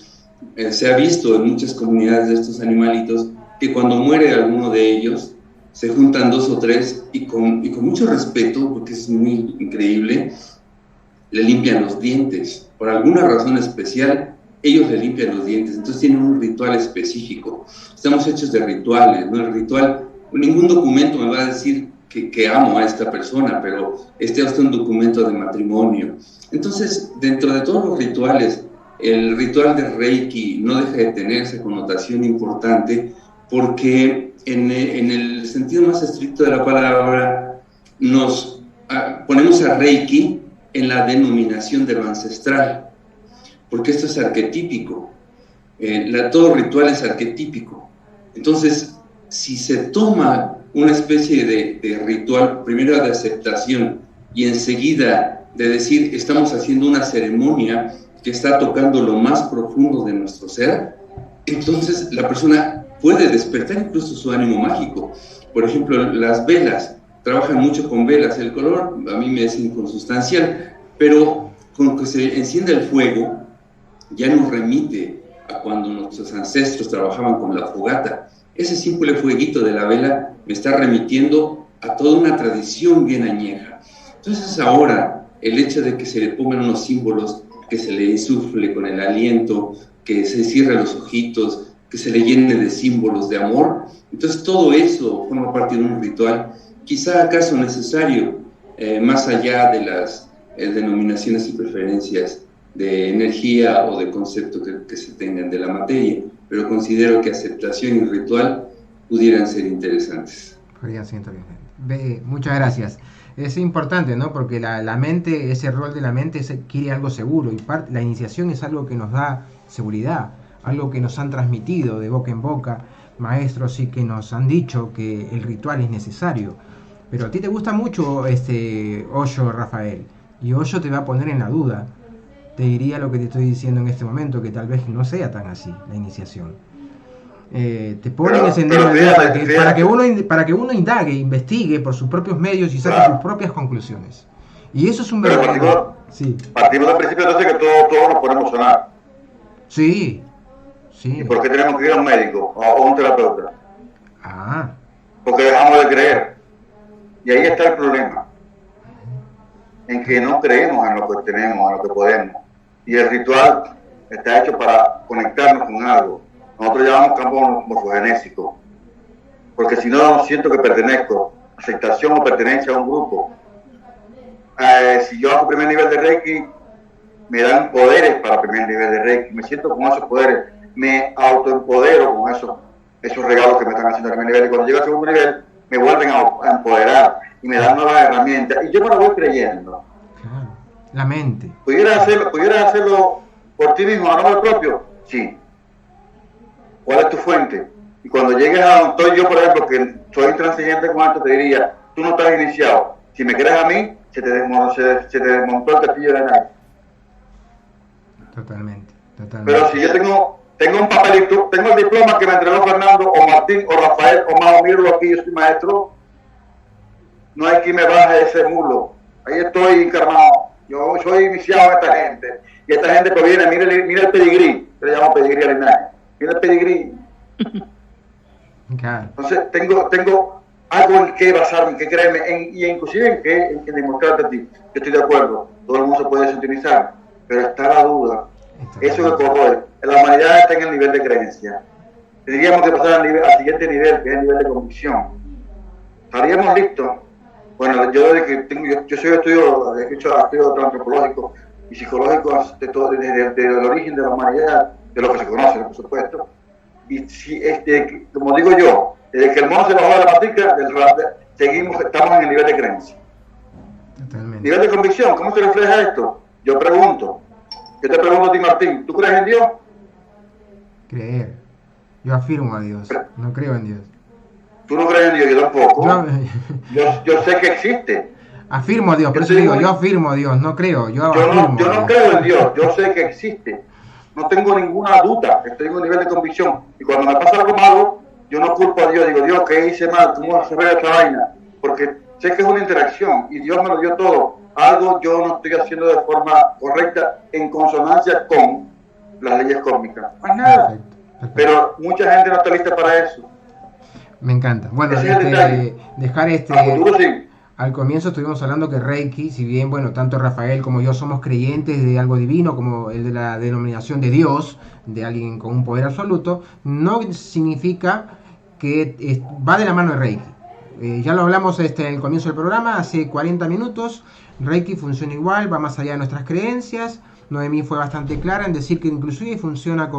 se ha visto en muchas comunidades de estos animalitos que cuando muere alguno de ellos, se juntan 2 o 3 y con mucho respeto, porque es muy increíble, le limpian los dientes. Por alguna razón especial, ellos le limpian los dientes, entonces tienen un ritual específico. Estamos hechos de rituales, ¿no? El ritual, ningún documento me va a decir que amo a esta persona, pero este es un documento de matrimonio. Entonces, dentro de todos los rituales, el ritual de Reiki no deja de tener esa connotación importante porque en el sentido más estricto de la palabra nos ponemos a Reiki en la denominación de lo ancestral, porque esto es arquetípico. Todo ritual es arquetípico. Entonces, si se toma una especie de ritual, primero de aceptación y enseguida de decir, estamos haciendo una ceremonia que está tocando lo más profundo de nuestro ser, entonces la persona puede despertar incluso su ánimo mágico. Por ejemplo, las velas, trabajan mucho con velas, el color a mí me es inconsustancial, pero con que se encienda el fuego, ya nos remite a cuando nuestros ancestros trabajaban con la fogata. Ese simple fueguito de la vela me está remitiendo a toda una tradición bien añeja. Entonces ahora, el hecho de que se le pongan unos símbolos, que se le insufle con el aliento, que se cierre los ojitos, que se le llene de símbolos de amor, entonces todo eso forma parte de un ritual, quizá acaso necesario, más allá de las denominaciones y preferencias de energía o de concepto que se tengan de la materia, pero considero que aceptación y ritual pudieran ser interesantes. Podrían ser interesantes. Muchas gracias. Es importante, ¿no? Porque la mente, ese rol de la mente quiere algo seguro y la iniciación es algo que nos da seguridad, algo que nos han transmitido de boca en boca maestros y que nos han dicho que el ritual es necesario. Pero a ti te gusta mucho Osho, Rafael, y Osho te va a poner en la duda. Te diría lo que te estoy diciendo en este momento, que tal vez no sea tan así la iniciación. Te ponen ese para que uno indague, investigue por sus propios medios y saque sus propias conclusiones. Y eso es un verdadero... Partimos del principio entonces que todos nos podemos sonar. Sí. ¿Y por qué tenemos que ir a un médico o a un terapeuta? Porque dejamos de creer. Y ahí está el problema. En que no creemos en lo que tenemos, en lo que podemos. Y el ritual está hecho para conectarnos con algo. Nosotros llamamos campo morfogenésico. Porque si no siento que pertenezco, aceptación o pertenencia a un grupo. Si yo hago primer nivel de Reiki, me dan poderes para primer nivel de Reiki. Me siento con esos poderes. Me autoempodero con esos regalos que me están haciendo a primer nivel. Y cuando llego a segundo nivel, me vuelven a empoderar y me dan nuevas herramientas. Y yo me lo voy creyendo. Claro. La mente. ¿Pudieras hacerlo por ti mismo, a nombre propio? Sí. ¿Cuál es tu fuente? Y cuando llegues a donde estoy yo, por ejemplo, que soy intransigente con esto, te diría, tú no estás iniciado. Si me crees a mí, se te desmontó el castillo de Nike. Totalmente. Pero si yo tengo un papelito, tengo el diploma que me entregó Fernando, o Martín, o Rafael, o Mao, míralo aquí, yo soy maestro, no hay quien me baje ese mulo. Ahí estoy encarnado. Yo soy iniciado a esta gente. Y esta gente proviene, mira el pedigrí, que le llamo pedigrí al linaje. Mira el pedigrí. Claro. Entonces tengo algo en que basarme, en que creerme, y inclusive en que demostrarte a ti. Yo estoy de acuerdo, todo el mundo se puede desutilizar, pero está la duda. Eso que corroe. La humanidad está en el nivel de creencia. Tendríamos que pasar al siguiente nivel, que es el nivel de convicción. ¿Estaríamos listos? Bueno, yo desde que yo soy estudio antropológico y psicológico desde el origen de la humanidad, de lo que se conoce, por supuesto. Y si como digo yo, desde que el mono se bajó de la matrica, estamos en el nivel de creencia. Totalmente. Nivel de convicción, ¿cómo se refleja esto? Yo te pregunto a ti, Martín, ¿tú crees en Dios? Creer. Yo afirmo a Dios, no creo en Dios. Tú no crees en Dios, yo tampoco. Yo sé que existe. Afirmo a Dios, por eso digo, yo afirmo a Dios, no creo, yo no creo en Dios, yo sé que existe. No tengo ninguna duda, estoy en un nivel de convicción. Y cuando me pasa algo malo, yo no culpo a Dios, digo, Dios, ¿qué hice mal? ¿Cómo se ve esta vaina? Porque sé que es una interacción y Dios me lo dio todo. Algo yo no estoy haciendo de forma correcta en consonancia con las leyes cósmicas. Más nada. Perfecto. Pero mucha gente no está lista para eso. Me encanta. Bueno, dejar al comienzo estuvimos hablando que Reiki, si bien, bueno, tanto Rafael como yo somos creyentes de algo divino, como el de la denominación de Dios, de alguien con un poder absoluto, no significa que va de la mano de Reiki. Ya lo hablamos en el comienzo del programa, hace 40 minutos. Reiki funciona igual, va más allá de nuestras creencias. Noemí fue bastante clara en decir que inclusive funciona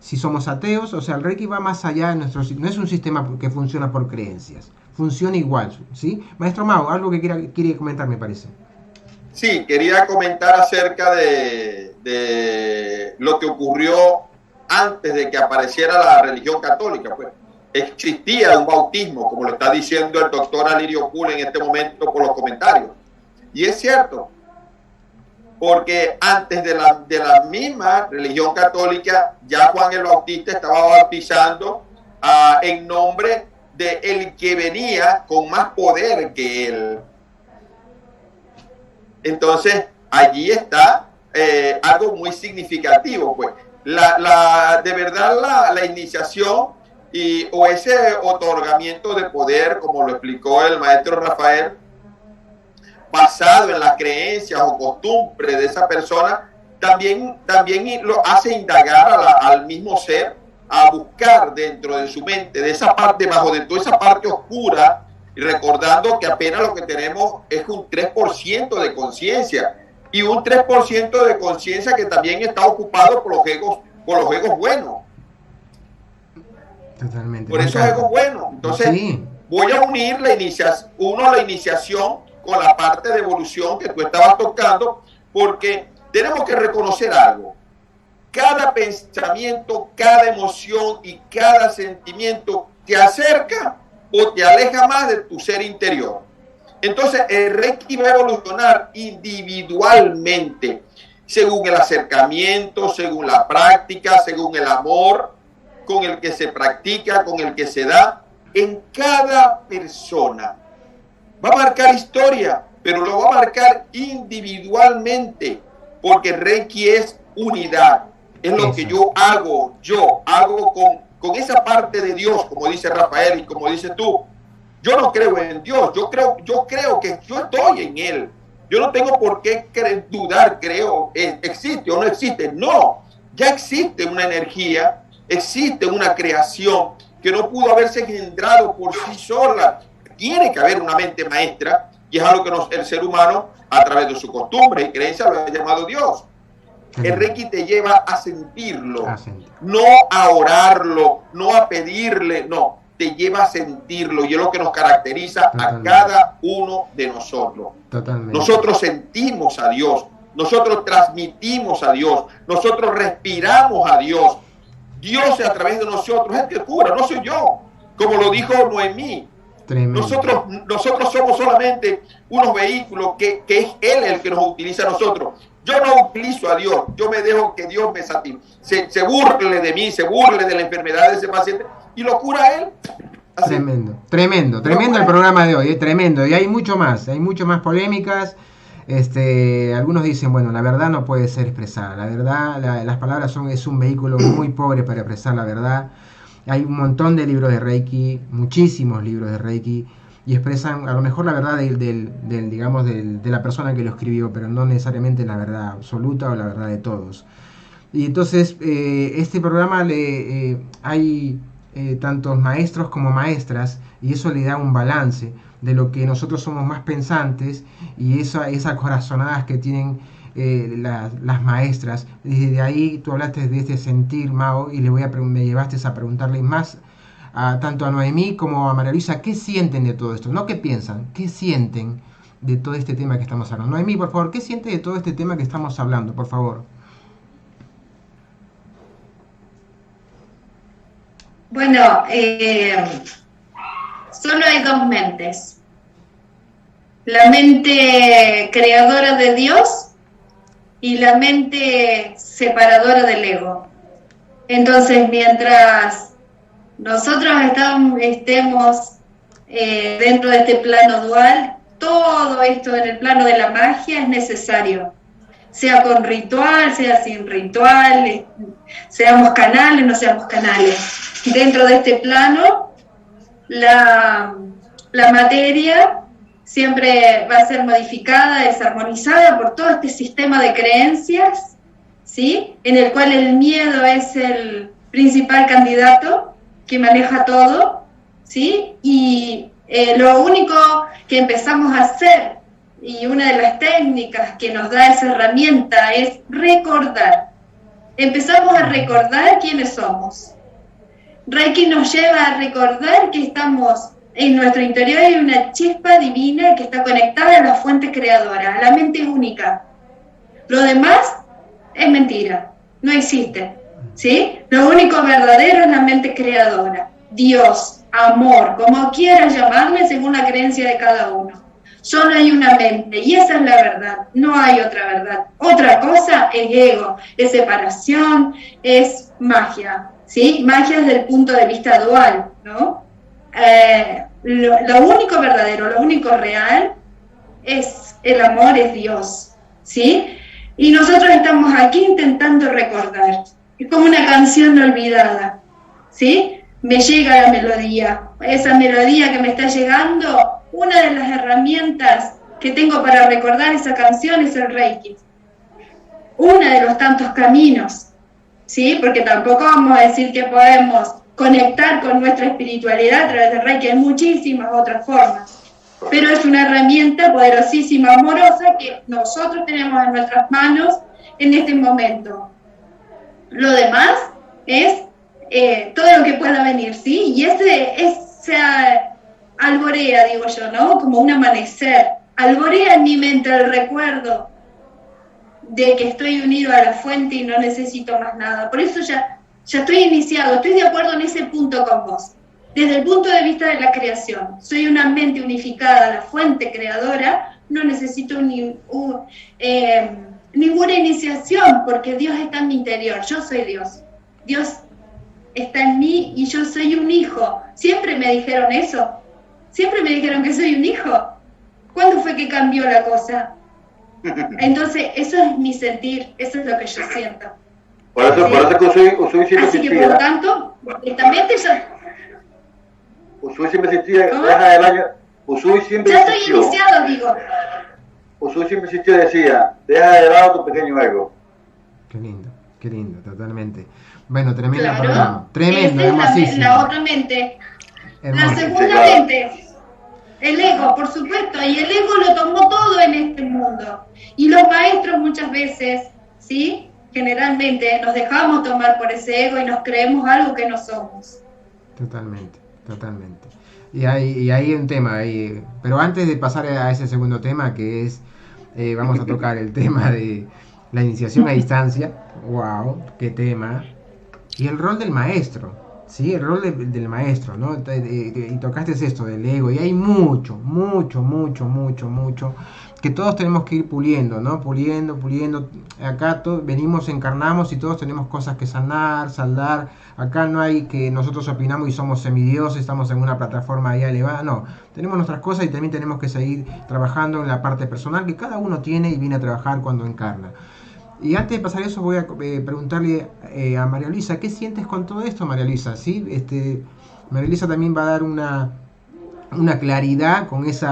si somos ateos. O sea, el Reiki va más allá de no es un sistema que funciona por creencias. Funciona igual, ¿sí? Maestro Mau, algo que quiere comentar, me parece. Sí, quería comentar acerca de lo que ocurrió antes de que apareciera la religión católica. Pues existía un bautismo, como lo está diciendo el doctor Alirio Pool en este momento por los comentarios. Y es cierto, porque antes de la misma religión católica, ya Juan el Bautista estaba bautizando en nombre de el que venía con más poder que él. Entonces, allí está algo muy significativo, pues. De verdad, la iniciación o ese otorgamiento de poder, como lo explicó el maestro Rafael, basado en las creencias o costumbres de esa persona, también lo hace indagar al mismo ser, a buscar dentro de su mente, de esa parte, bajo de toda esa parte oscura, y recordando que apenas lo que tenemos es un 3% de conciencia, y un 3% de conciencia que también está ocupado por los egos buenos. Totalmente. Por esos egos buenos. Entonces, sí, voy a unir la iniciación con la parte de evolución que tú estabas tocando, porque tenemos que reconocer algo. Cada pensamiento, cada emoción y cada sentimiento te acerca o te aleja más de tu ser interior. Entonces, el Reiki va a evolucionar individualmente, según el acercamiento, según la práctica, según el amor con el que se practica, con el que se da en cada persona. Va a marcar historia, pero lo va a marcar individualmente, porque Reiki es unidad. Es lo que yo hago con esa parte de Dios, como dice Rafael y como dices tú. Yo no creo en Dios, yo creo que yo estoy en Él. Yo no tengo por qué dudar, existe o no existe. No, ya existe una energía, existe una creación que no pudo haberse engendrado por sí sola. Tiene que haber una mente maestra, y es algo que el ser humano, a través de su costumbre y creencia, lo ha llamado Dios. El Reiki te lleva a sentirlo, no a orarlo, no a pedirle, no, te lleva a sentirlo, y es lo que nos caracteriza a cada uno de nosotros. Totalmente. Nosotros sentimos a Dios, nosotros transmitimos a Dios, nosotros respiramos a Dios. Dios a través de nosotros es el que cura, no soy yo, como lo dijo Noemí. Nosotros somos solamente unos vehículos que es Él el que nos utiliza a nosotros. Yo no utilizo a Dios, yo me dejo que Dios me se burle de mí, se burle de la enfermedad de ese paciente y lo cura Él. Así. Tremendo el programa de hoy, tremendo. Y hay mucho más polémicas. Algunos dicen, bueno, la verdad no puede ser expresada. La verdad, las palabras es un vehículo muy pobre para expresar la verdad. Hay un montón de libros de Reiki, muchísimos libros de Reiki, y expresan a lo mejor la verdad digamos, de la persona que lo escribió, pero no necesariamente la verdad absoluta o la verdad de todos. Y entonces, este programa hay tantos maestros como maestras, y eso le da un balance de lo que nosotros somos más pensantes, y esas corazonadas que tienen las maestras. Desde ahí tú hablaste de este sentir, Mao, y me llevaste a preguntarle más tanto a Noemí como a María Luisa, ¿qué sienten de todo esto? No qué piensan, qué sienten de todo este tema que estamos hablando. Noemí, por favor, ¿qué sientes de todo este tema que estamos hablando? Por favor. Bueno, solo hay dos mentes. La mente creadora de Dios y la mente separadora del ego. Entonces, mientras nosotros estemos dentro de este plano dual, todo esto en el plano de la magia es necesario. Sea con ritual, sea sin ritual, seamos canales, no seamos canales. Dentro de este plano, la materia siempre va a ser modificada, desarmonizada por todo este sistema de creencias, ¿sí? En el cual el miedo es el principal candidato que maneja todo, ¿sí? Y lo único que empezamos a hacer, y una de las técnicas que nos da esa herramienta, es recordar. Empezamos a recordar quiénes somos. Reiki nos lleva a recordar que estamos en nuestro interior, hay una chispa divina que está conectada a la fuente creadora, a la mente única. Lo demás es mentira, no existe, ¿sí? Lo único verdadero es la mente creadora, Dios, amor, como quieras llamarle según la creencia de cada uno. Solo hay una mente y esa es la verdad, no hay otra verdad. Otra cosa es ego, es separación, es magia, ¿sí? Magia desde el punto de vista dual, ¿no? Lo único verdadero, lo único real es el amor, es Dios, ¿sí? Y nosotros estamos aquí intentando recordar. Es como una canción olvidada, ¿sí? Me llega la melodía, esa melodía que me está llegando. Una de las herramientas que tengo para recordar esa canción es el Reiki. Uno de los tantos caminos, ¿sí? Porque tampoco vamos a decir que podemos conectar con nuestra espiritualidad a través del Reiki. Hay muchísimas otras formas. Pero es una herramienta poderosísima, amorosa, que nosotros tenemos en nuestras manos en este momento. Lo demás es todo lo que pueda venir, ¿sí? Y esa alborea, digo yo, ¿no? Como un amanecer. Alborea en mi mente el recuerdo de que estoy unido a la fuente y no necesito más nada. Por eso ya estoy iniciado, estoy de acuerdo en ese punto con vos. Desde el punto de vista de la creación, soy una mente unificada a la fuente creadora, no necesito ninguna iniciación, porque Dios está en mi interior, yo soy Dios. Dios está en mí y yo soy un hijo. Siempre me dijeron eso, siempre me dijeron que soy un hijo. ¿Cuándo fue que cambió la cosa? Entonces, eso es mi sentir, eso es lo que yo siento. Por eso que Usui siempre así que, por lo tanto, esta mente ya... Usui siempre existía, deja del año... Usui siempre ya existió. Estoy iniciado, digo. Usui siempre existió y decía, deja de lado tu pequeño ego. Qué lindo, totalmente. Bueno, tremendo Claro. programa. Tremendo, hermosísimo. La otra mente. Hermoso. La segunda mente. El ego, por supuesto, y el ego lo tomó todo en este mundo. Y los maestros muchas veces, ¿sí? Generalmente nos dejamos tomar por ese ego y nos creemos algo que no somos. Totalmente. Y hay un tema ahí. Pero antes de pasar a ese segundo tema, que es, vamos a tocar el tema de la iniciación a distancia. ¡Wow! ¡Qué tema! Y el rol del maestro. Sí, el rol del maestro, ¿no? Y tocaste esto del ego, y hay mucho, que todos tenemos que ir puliendo, ¿no? Puliendo. Acá venimos, encarnamos y todos tenemos cosas que sanar, saldar. Acá no hay que nosotros opinamos y somos semidioses, estamos en una plataforma ahí elevada, no. Tenemos nuestras cosas y también tenemos que seguir trabajando en la parte personal que cada uno tiene y viene a trabajar cuando encarna. Y antes de pasar eso voy a preguntarle a María Luisa, ¿qué sientes con todo esto, María Luisa? ¿Sí? María Luisa también va a dar una claridad con ese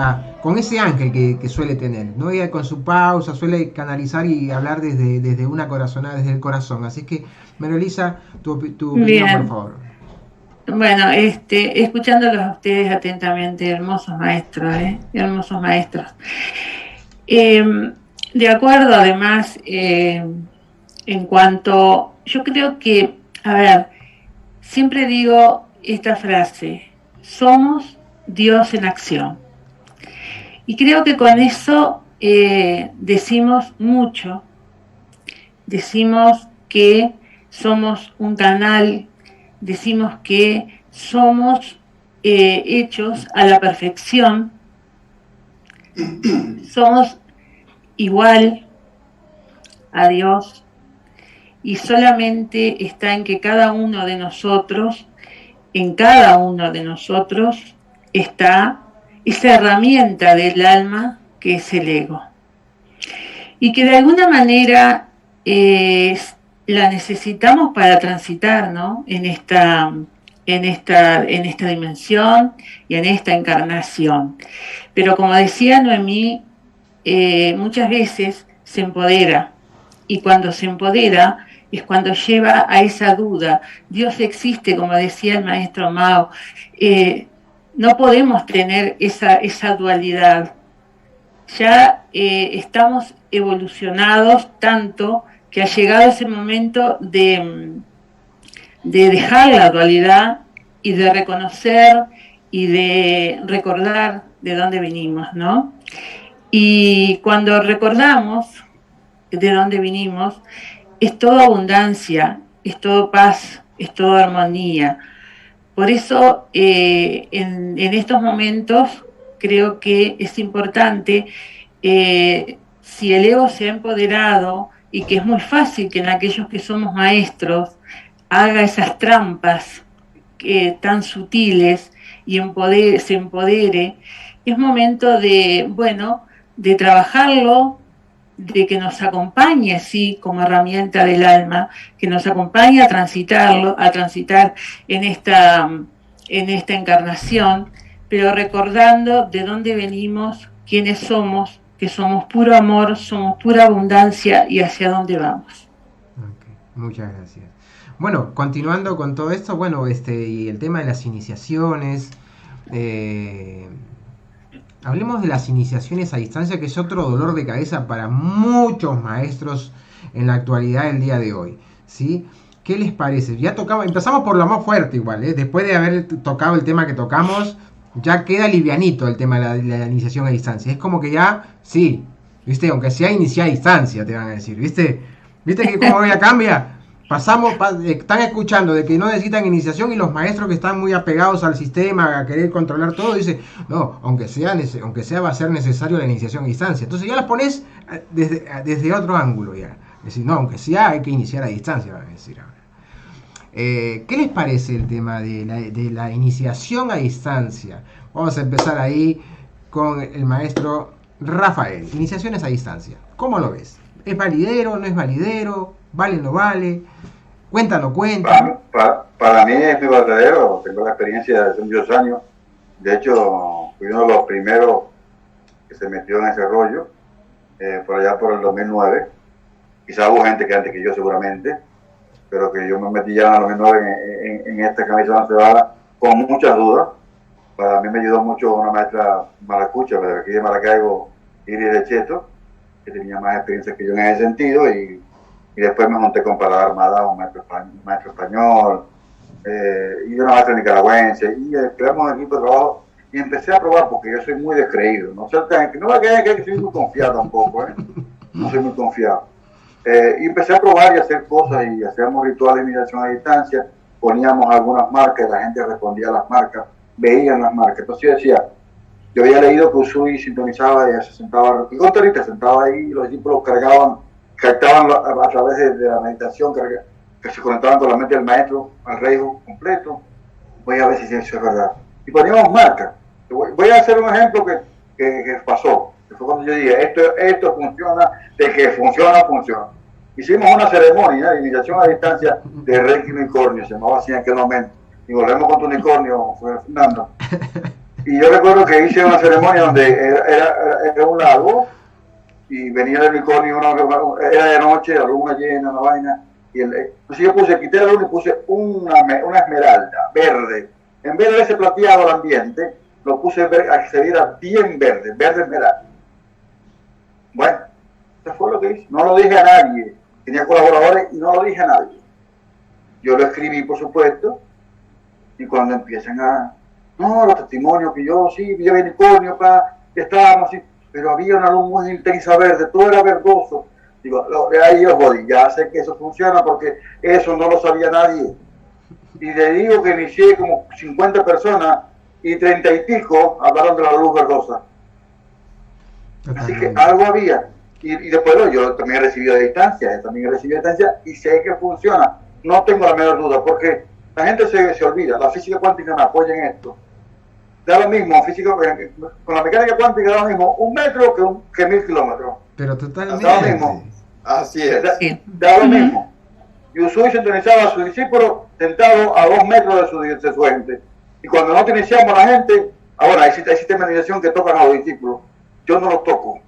ángel que suele tener, ¿no? Ella con su pausa suele canalizar y hablar desde una corazonada, desde el corazón. Así que, María Luisa, tu opinión, Bien. por favor. Bueno, escuchándolos a ustedes atentamente, hermosos maestros, hermosos maestros. De acuerdo, además, en cuanto, yo creo que, a ver, siempre digo esta frase, somos Dios en acción. Y creo que con eso decimos mucho, decimos que somos un canal, decimos que somos hechos a la perfección, somos igual a Dios y solamente está en que cada uno de nosotros, en cada uno de nosotros está esa herramienta del alma que es el ego. Y que de alguna manera la necesitamos para transitar, ¿no? en esta dimensión y en esta encarnación. Pero como decía Noemí, muchas veces se empodera, y cuando se empodera es cuando lleva a esa duda. Dios existe, como decía el maestro Mao. No podemos tener esa dualidad. Ya estamos evolucionados tanto que ha llegado ese momento de dejar la dualidad y de reconocer y de recordar de dónde venimos, ¿no? Y cuando recordamos de dónde vinimos, es todo abundancia, es todo paz, es todo armonía. Por eso, en estos momentos, creo que es importante, si el ego se ha empoderado, y que es muy fácil que en aquellos que somos maestros haga esas trampas tan sutiles y se empodere, es momento de, bueno, de trabajarlo, de que nos acompañe, sí, como herramienta del alma, que nos acompañe a transitar en esta encarnación, pero recordando de dónde venimos, quiénes somos, que somos puro amor, somos pura abundancia y hacia dónde vamos. Okay, muchas gracias. Bueno, continuando con todo esto, bueno, y el tema de las iniciaciones, hablemos de las iniciaciones a distancia, que es otro dolor de cabeza para muchos maestros en la actualidad del día de hoy, ¿sí? ¿Qué les parece? Ya empezamos por lo más fuerte igual, ¿eh? Después de haber tocado el tema que tocamos, ya queda livianito el tema de la iniciación a distancia. Es como que ya, sí, ¿viste? Aunque sea iniciar a distancia, te van a decir, ¿viste? ¿Viste que como ya cambia? Están escuchando de que no necesitan iniciación y los maestros que están muy apegados al sistema, a querer controlar todo, dicen, no, aunque sea va a ser necesario la iniciación a distancia. Entonces ya las pones desde otro ángulo ya. Es decir, no, aunque sea hay que iniciar a distancia, van a decir ahora. ¿Qué les parece el tema de la iniciación a distancia? Vamos a empezar ahí con el maestro Rafael. Iniciaciones a distancia. ¿Cómo lo ves? ¿Es validero? ¿No es validero? ¿Vale? ¿No vale? ¿Cuenta? ¿No cuenta? Para mí es muy verdadero. Tengo la experiencia de hace muchos años. De hecho, fui uno de los primeros que se metió en ese rollo, por allá por el 2009. Quizá hubo gente que antes que yo seguramente, pero que yo me metí ya en el 2009 en esta camisa de cebada con muchas dudas. Para mí me ayudó mucho una maestra maracucha, de aquí de Maracaibo, Iris de Cheto, que tenía más experiencia que yo en ese sentido, y después me junté con Parada Armada, un maestro español, y una maestra nicaragüense, y creamos un equipo de trabajo, y empecé a probar, porque yo soy muy descreído, no me quede que soy muy confiado tampoco, no soy muy confiado. Y empecé a probar y a hacer cosas, y hacíamos rituales de iniciación a distancia, poníamos algunas marcas, la gente respondía a las marcas, veían las marcas. Entonces yo decía, yo había leído que Usui sintonizaba y se sentaba, y Gontorita sentaba ahí, y los discípulos captaban a través de la meditación, que se conectaban con la mente del maestro al reijo completo. Voy a ver si eso es verdad. Y poníamos marcas. Voy a hacer un ejemplo que pasó. Que fue cuando yo dije, esto funciona, de que funciona. Hicimos una ceremonia de iniciación a distancia de Reiki Unicornio, se llamaba así en aquel momento. Y volvemos con tu unicornio, Fernando. Y yo recuerdo que hice una ceremonia donde era un lago y venía el unicornio, era de noche, la luna llena, una vaina. Y entonces yo quité la luna y puse una esmeralda verde. En vez de ese plateado al ambiente, lo puse a que se viera bien verde esmeralda. Bueno, eso fue lo que hice. No lo dije a nadie. Tenía colaboradores y no lo dije a nadie. Yo lo escribí, por supuesto, y cuando empiezan no, los testimonios que yo, sí, vi unicornio, que estábamos, sí, pero había una luz muy intensa verde, todo era verdoso. Digo, ahí yo jodí, ya sé que eso funciona porque eso no lo sabía nadie. Y le digo que inicié como 50 personas y 30 y pico hablaron de la luz verdosa. Así que algo había. Y después yo también he recibido de distancia, y sé que funciona. No tengo la menor duda, porque la gente se olvida. La física cuántica me apoya en esto. Da lo mismo, con la mecánica cuántica da lo mismo 1 metro que 1000 kilómetros. Pero totalmente. Da lo mismo. Así es. Da lo mismo. Yusui sintonizaba a su discípulo sentado a 2 metros de su gente. Y cuando nosotros iniciamos a la gente, ahora hay sistemas de iniciación que tocan a los discípulos. Yo no los toco.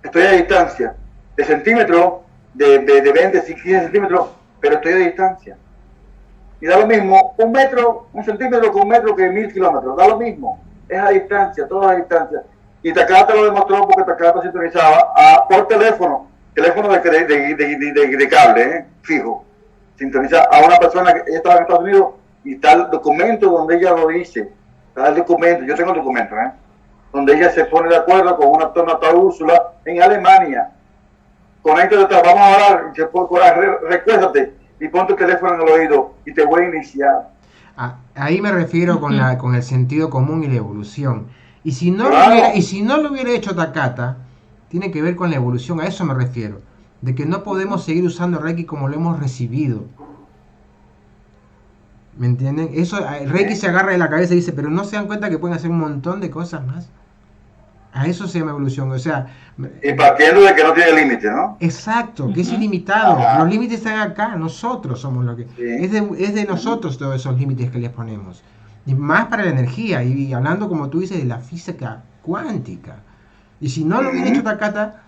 Estoy a distancia de centímetros, de 20, 15 centímetros, pero estoy a distancia. Y da lo mismo 1 metro, 1 centímetro con 1 metro que 1000 kilómetros. Da lo mismo. Es a distancia, todo a distancia. Y Takata lo demostró porque Takata sintonizaba por teléfono de cable, fijo. Sintonizaba a una persona que ella estaba en Estados Unidos y está el documento donde ella lo dice. Está el documento, yo tengo el documento, donde ella se pone de acuerdo con una tonata Úrsula en Alemania. Conéctate, vamos a hablar, recuérdate y pon tu teléfono en el oído y te voy a iniciar. Ahí me refiero con el sentido común y la evolución. Y si no, lo hubiera hecho Takata, tiene que ver con la evolución, a eso me refiero. De que no podemos seguir usando Reiki como lo hemos recibido. ¿Me entienden? Eso, Reiki se agarra de la cabeza y dice, pero no se dan cuenta que pueden hacer un montón de cosas más. A eso se llama evolución, o sea... Y partiendo de que no tiene límite, ¿no? Exacto, que es ilimitado. Los límites están acá, nosotros somos lo que... Sí. Es de nosotros todos esos límites que les ponemos. Y más para la energía, y hablando, como tú dices, de la física cuántica. Y si no lo hubiera hecho Takata,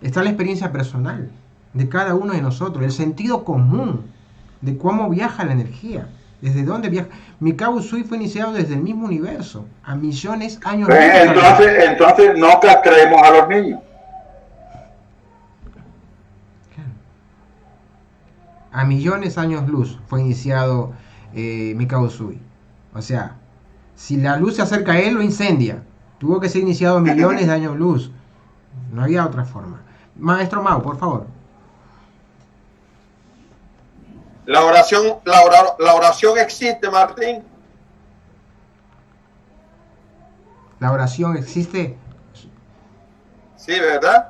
está la experiencia personal de cada uno de nosotros, el sentido común de cómo viaja la energía. ¿Desde dónde viaja? Mikao Usui fue iniciado desde el mismo universo, a millones de años. Entonces no castremos a los niños. Claro. A millones de años luz fue iniciado Mikao Usui. O sea, si la luz se acerca a él, lo incendia. Tuvo que ser iniciado a millones de años luz. No había otra forma. Maestro Mau, por favor. La oración existe, Martín. ¿La oración existe? Sí, ¿verdad?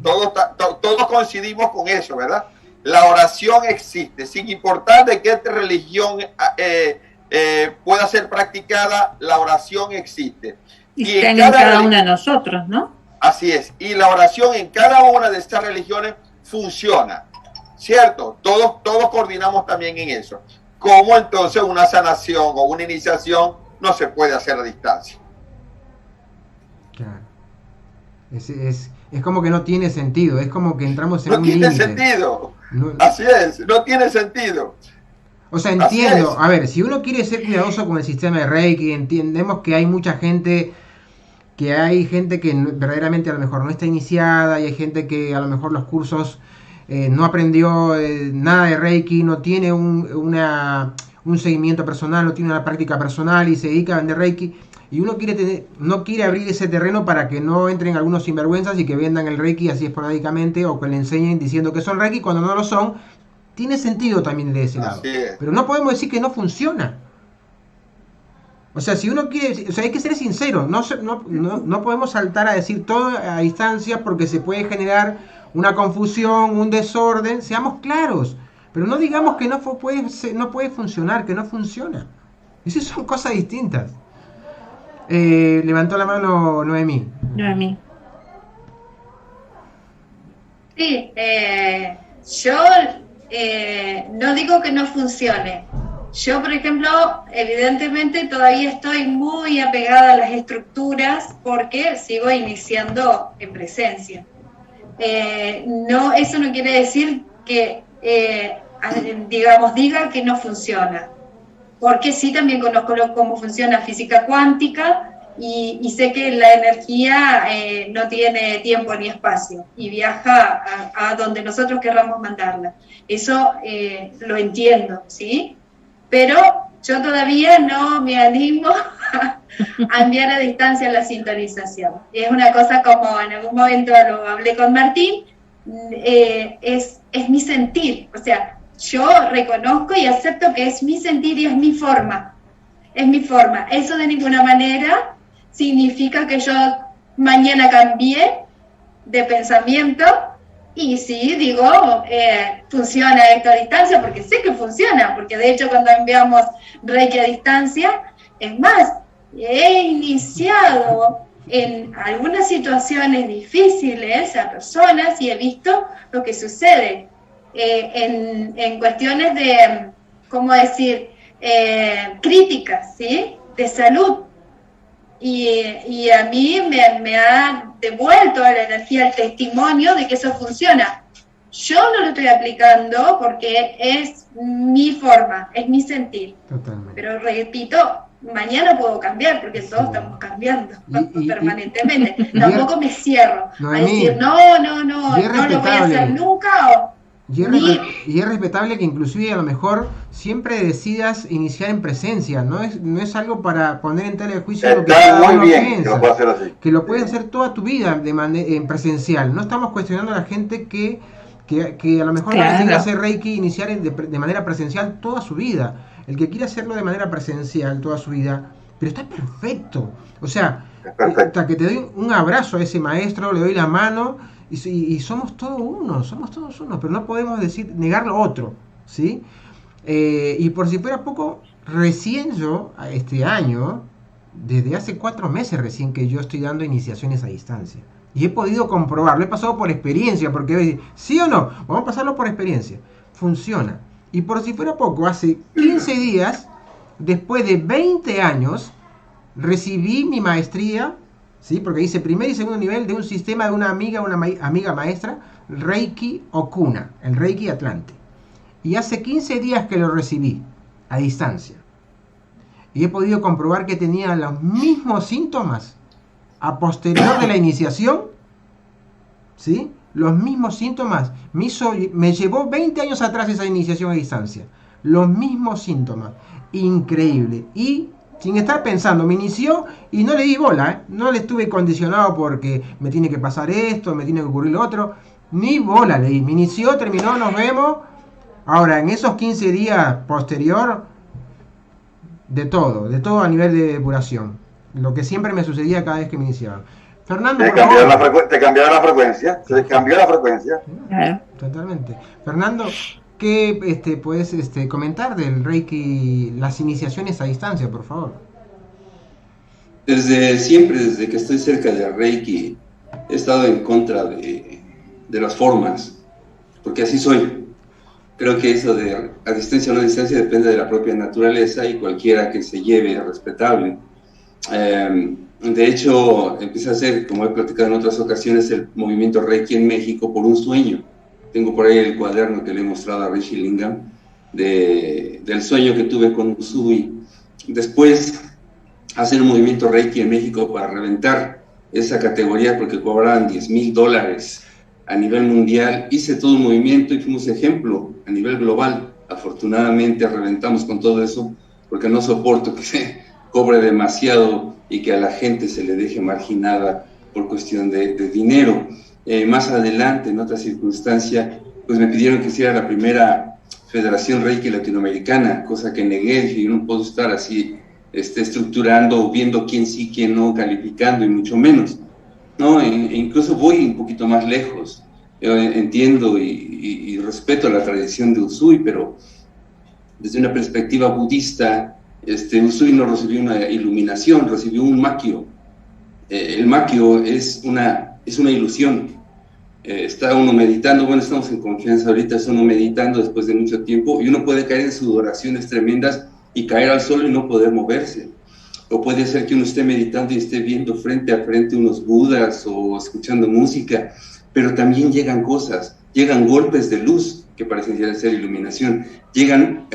Todos coincidimos con eso, ¿verdad? La oración existe, sin importar de qué religión pueda ser practicada, la oración existe. Y está en cada una de nosotros, ¿no? Así es. Y la oración en cada una de estas religiones funciona. ¿Cierto? Todos coordinamos también en eso. ¿Cómo entonces una sanación o una iniciación no se puede hacer a distancia? Claro. Es como que no tiene sentido. Es como que entramos en un límite. No tiene sentido. Así es, no tiene sentido. O sea, entiendo. A ver, si uno quiere ser cuidadoso con el sistema de Reiki, entendemos que hay mucha gente... que verdaderamente a lo mejor no está iniciada, y hay gente que a lo mejor los cursos no aprendió nada de Reiki, no tiene un seguimiento personal, no tiene una práctica personal y se dedica a vender Reiki, y uno no quiere abrir ese terreno para que no entren algunos sinvergüenzas y que vendan el Reiki así esporádicamente, o que le enseñen diciendo que son Reiki cuando no lo son. Tiene sentido también de ese lado, pero no podemos decir que no funciona. O sea, si uno quiere, o sea, hay que ser sincero, no podemos saltar a decir todo a distancia porque se puede generar una confusión, un desorden. Seamos claros, pero no digamos que no puede funcionar, que no funciona. Esas son cosas distintas. Levantó la mano Noemí. Sí, yo no digo que no funcione. Yo, por ejemplo, evidentemente todavía estoy muy apegada a las estructuras porque sigo iniciando en presencia. No, eso no quiere decir que, digamos, diga que no funciona, porque sí también conozco cómo funciona física cuántica y sé que la energía no tiene tiempo ni espacio y viaja a donde nosotros querramos mandarla. Eso lo entiendo, ¿sí? Pero yo todavía no me animo a enviar a distancia la sintonización. Es una cosa como en algún momento lo hablé con Martín, es mi sentir, o sea, yo reconozco y acepto que es mi sentir y es mi forma. Es mi forma. Eso de ninguna manera significa que yo mañana cambié de pensamiento y sí, digo, funciona esto a distancia porque sé que funciona, porque de hecho cuando enviamos Reiki a distancia, es más, he iniciado en algunas situaciones difíciles a personas y he visto lo que sucede en cuestiones de, ¿cómo decir?, críticas, ¿sí?, de salud. Y a mí me ha devuelto la energía, el testimonio de que eso funciona. Yo no lo estoy aplicando porque es mi forma, es mi sentir. Totalmente. Pero repito, mañana puedo cambiar porque todos estamos cambiando permanentemente. Tampoco me cierro a decir no lo voy a hacer nunca. Y es respetable que inclusive a lo mejor siempre decidas iniciar en presencia, no es algo para poner en tela de juicio lo que cada uno piensa, que lo puedes hacer así. Que lo puedes hacer toda tu vida en presencial. No estamos cuestionando a la gente que a lo mejor va a decidir hacer Reiki, iniciar de manera presencial toda su vida. El que quiere hacerlo de manera presencial toda su vida, pero está perfecto. O sea, hasta que te doy un abrazo a ese maestro, le doy la mano y somos todos uno, pero no podemos negar lo otro, ¿sí? Y por si fuera poco, recién yo, este año, desde hace 4 meses recién que yo estoy dando iniciaciones a distancia. Y he podido comprobarlo, he pasado por experiencia, porque ¿sí o no? Vamos a pasarlo por experiencia. Funciona. Y por si fuera poco, hace 15 días, después de 20 años, recibí mi maestría, ¿sí? Porque hice primer y segundo nivel de un sistema de una amiga maestra, Reiki Okuna, el Reiki Atlante. Y hace 15 días que lo recibí, a distancia. Y he podido comprobar que tenía los mismos síntomas a posterior de la iniciación, ¿sí? Los mismos síntomas. Me llevó 20 años atrás esa iniciación a distancia. Los mismos síntomas. Increíble. Y sin estar pensando, me inició y no le di bola, ¿eh? No le estuve condicionado porque me tiene que pasar esto, me tiene que ocurrir lo otro. Ni bola le di. Me inició, terminó, nos vemos. Ahora, en esos 15 días posterior, de todo a nivel de depuración. Lo que siempre me sucedía cada vez que me iniciaban. Fernando, te cambiaron la frecuencia, se cambió la frecuencia. Totalmente. Fernando, ¿qué puedes comentar del Reiki, las iniciaciones a distancia, por favor? Desde siempre, desde que estoy cerca de Reiki, he estado en contra de las formas, porque así soy. Creo que eso de a distancia o no a distancia depende de la propia naturaleza y cualquiera que se lleve es respetable. De hecho, empecé a hacer, como he platicado en otras ocasiones, el movimiento Reiki en México por un sueño. Tengo por ahí el cuaderno que le he mostrado a Rishi Lingam del sueño que tuve con Usui. Después, hacer un movimiento Reiki en México para reventar esa categoría porque cobraban $10,000 a nivel mundial. Hice todo un movimiento y fuimos ejemplo a nivel global. Afortunadamente reventamos con todo eso porque no soporto que se cobre demasiado y que a la gente se le deje marginada por cuestión de dinero. Más adelante, en otra circunstancia, pues me pidieron que hiciera la primera Federación Reiki Latinoamericana, cosa que negué, y no puedo estar así estructurando, viendo quién sí, quién no, calificando y mucho menos, ¿no? Incluso voy un poquito más lejos. Yo entiendo y respeto la tradición de Usui, pero desde una perspectiva budista, Usui no recibió una iluminación, recibió un makyo. El makyo es una ilusión. está uno meditando, bueno, estamos en confianza ahorita, está uno meditando después de mucho tiempo y uno puede caer en sudoraciones tremendas y caer al suelo y no poder moverse. O puede ser que uno esté meditando y esté viendo frente a frente unos budas o escuchando música, pero también llegan cosas, llegan golpes de luz que parecen ser iluminación, llegan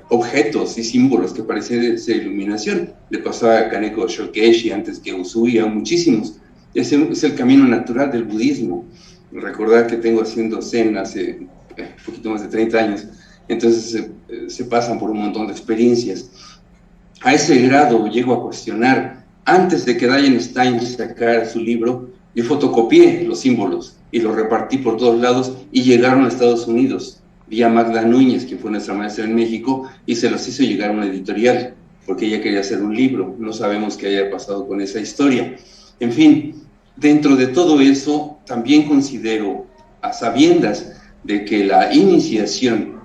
objetos y símbolos que parecen ser iluminación. Le pasó a Kaneko Shokeshi antes que Usui, a muchísimos. Ese es el camino natural del budismo. Recordar que tengo haciendo Zen hace un poquito más de 30 años, entonces se pasan por un montón de experiencias. A ese grado llego a cuestionar. Antes de que Dianne Stein sacara su libro, yo fotocopié los símbolos y los repartí por todos lados y llegaron a Estados Unidos vía Magda Núñez, quien fue nuestra maestra en México, y se los hizo llegar a una editorial porque ella quería hacer un libro. No sabemos qué haya pasado con esa historia. En fin, dentro de todo eso también considero, a sabiendas de que la iniciación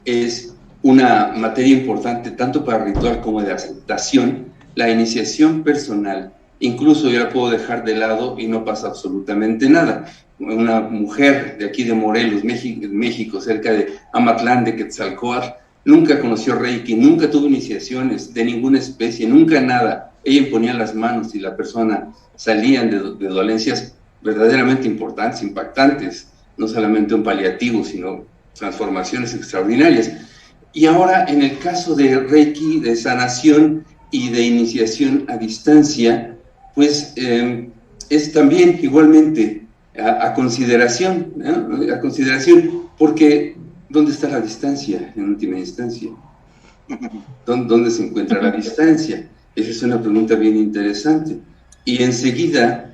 es una materia importante tanto para ritual como de aceptación, la iniciación personal, incluso yo la puedo dejar de lado y no pasa absolutamente nada. Una mujer de aquí de Morelos, México, cerca de Amatlán de Quetzalcóatl, nunca conoció Reiki, nunca tuvo iniciaciones de ninguna especie, nunca nada. Ella imponía las manos y la persona salían de dolencias verdaderamente importantes, impactantes, no solamente un paliativo, sino transformaciones extraordinarias. Y ahora, en el caso de Reiki, de sanación y de iniciación a distancia, pues es también igualmente a consideración, ¿no? A consideración, porque ¿dónde está la distancia en última instancia? ¿Dónde se encuentra la distancia? Esa es una pregunta bien interesante. Y enseguida,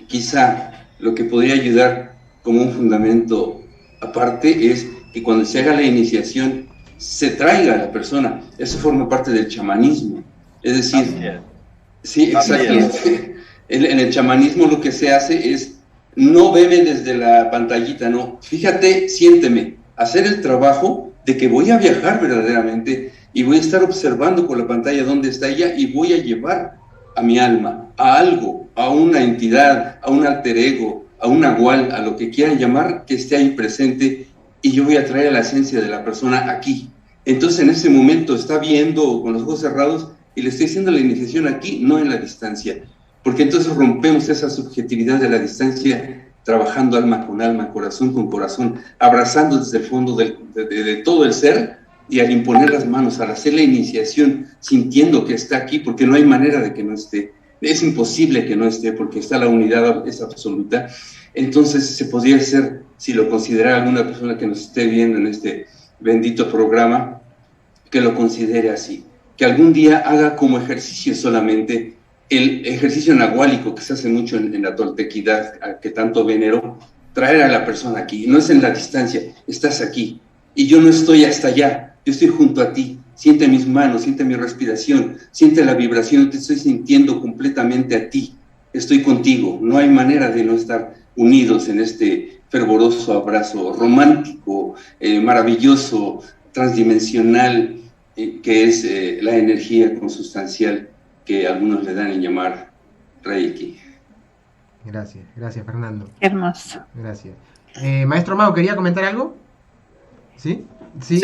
quizá lo que podría ayudar como un fundamento aparte es que cuando se haga la iniciación se traiga a la persona. Eso forma parte del chamanismo. Es decir, sí, exactamente. En el chamanismo lo que se hace es no veme desde la pantallita, no. Fíjate, siénteme, hacer el trabajo de que voy a viajar verdaderamente y voy a estar observando con la pantalla dónde está ella y voy a llevar a mi alma, a algo, a una entidad, a un alter ego, a un nahual, a lo que quieran llamar, que esté ahí presente, y yo voy a traer la esencia de la persona aquí. Entonces en ese momento está viendo con los ojos cerrados y le estoy haciendo la iniciación aquí, no en la distancia, porque entonces rompemos esa subjetividad de la distancia, trabajando alma, corazón con corazón, abrazando desde el fondo de todo el ser, y al imponer las manos, al hacer la iniciación, sintiendo que está aquí, porque no hay manera de que no esté, es imposible que no esté, porque está la unidad, es absoluta. Entonces se podría hacer, si lo considera alguna persona que nos esté viendo en este bendito programa, que lo considere así, que algún día haga como ejercicio solamente el ejercicio nahuálico que se hace mucho en la toltequidad, que tanto venero, traer a la persona aquí. No es en la distancia, estás aquí y yo no estoy hasta allá, yo estoy junto a ti. Siente mis manos, siente mi respiración, siente la vibración, te estoy sintiendo completamente a ti, estoy contigo. No hay manera de no estar unidos en este fervoroso abrazo romántico, maravilloso, transdimensional, que es la energía consustancial que algunos le dan en llamar Reiki. Gracias Fernando. Hermoso. Gracias. Maestro Mao, ¿quería comentar algo? ¿Sí? Sí.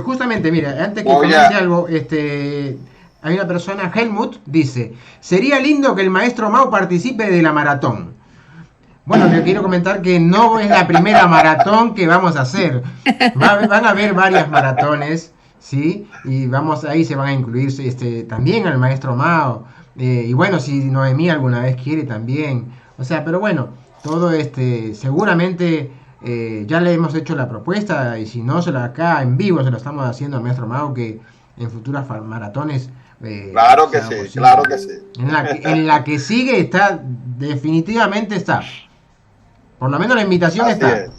Justamente, mira, antes que comente algo, hay una persona, Helmut, dice, sería lindo que el maestro Mao participe de la maratón. Bueno, le quiero comentar que no es la primera maratón que vamos a hacer. Van a haber varias maratones, ¿sí? Y ahí se van a incluir también al maestro Mao. Y bueno, si Noemí alguna vez quiere también. O sea, pero bueno, todo seguramente ya le hemos hecho la propuesta, y si no, acá en vivo se lo estamos haciendo al maestro Mao, que en futuras maratones... claro que sí, posible. Claro que sí. En la que sigue está, definitivamente está. Por lo menos la invitación Así está. Es.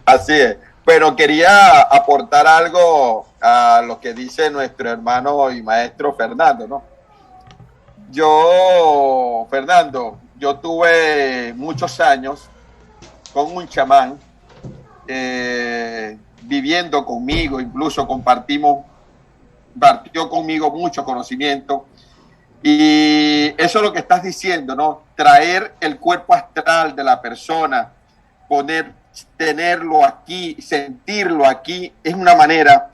Así es. Pero quería aportar algo a lo que dice nuestro hermano y maestro Fernando, ¿no? Fernando, yo tuve muchos años con un chamán viviendo conmigo, incluso compartió conmigo mucho conocimiento, y Y eso es lo que estás diciendo, ¿no? Traer el cuerpo astral de la persona, tenerlo aquí, sentirlo aquí, es una manera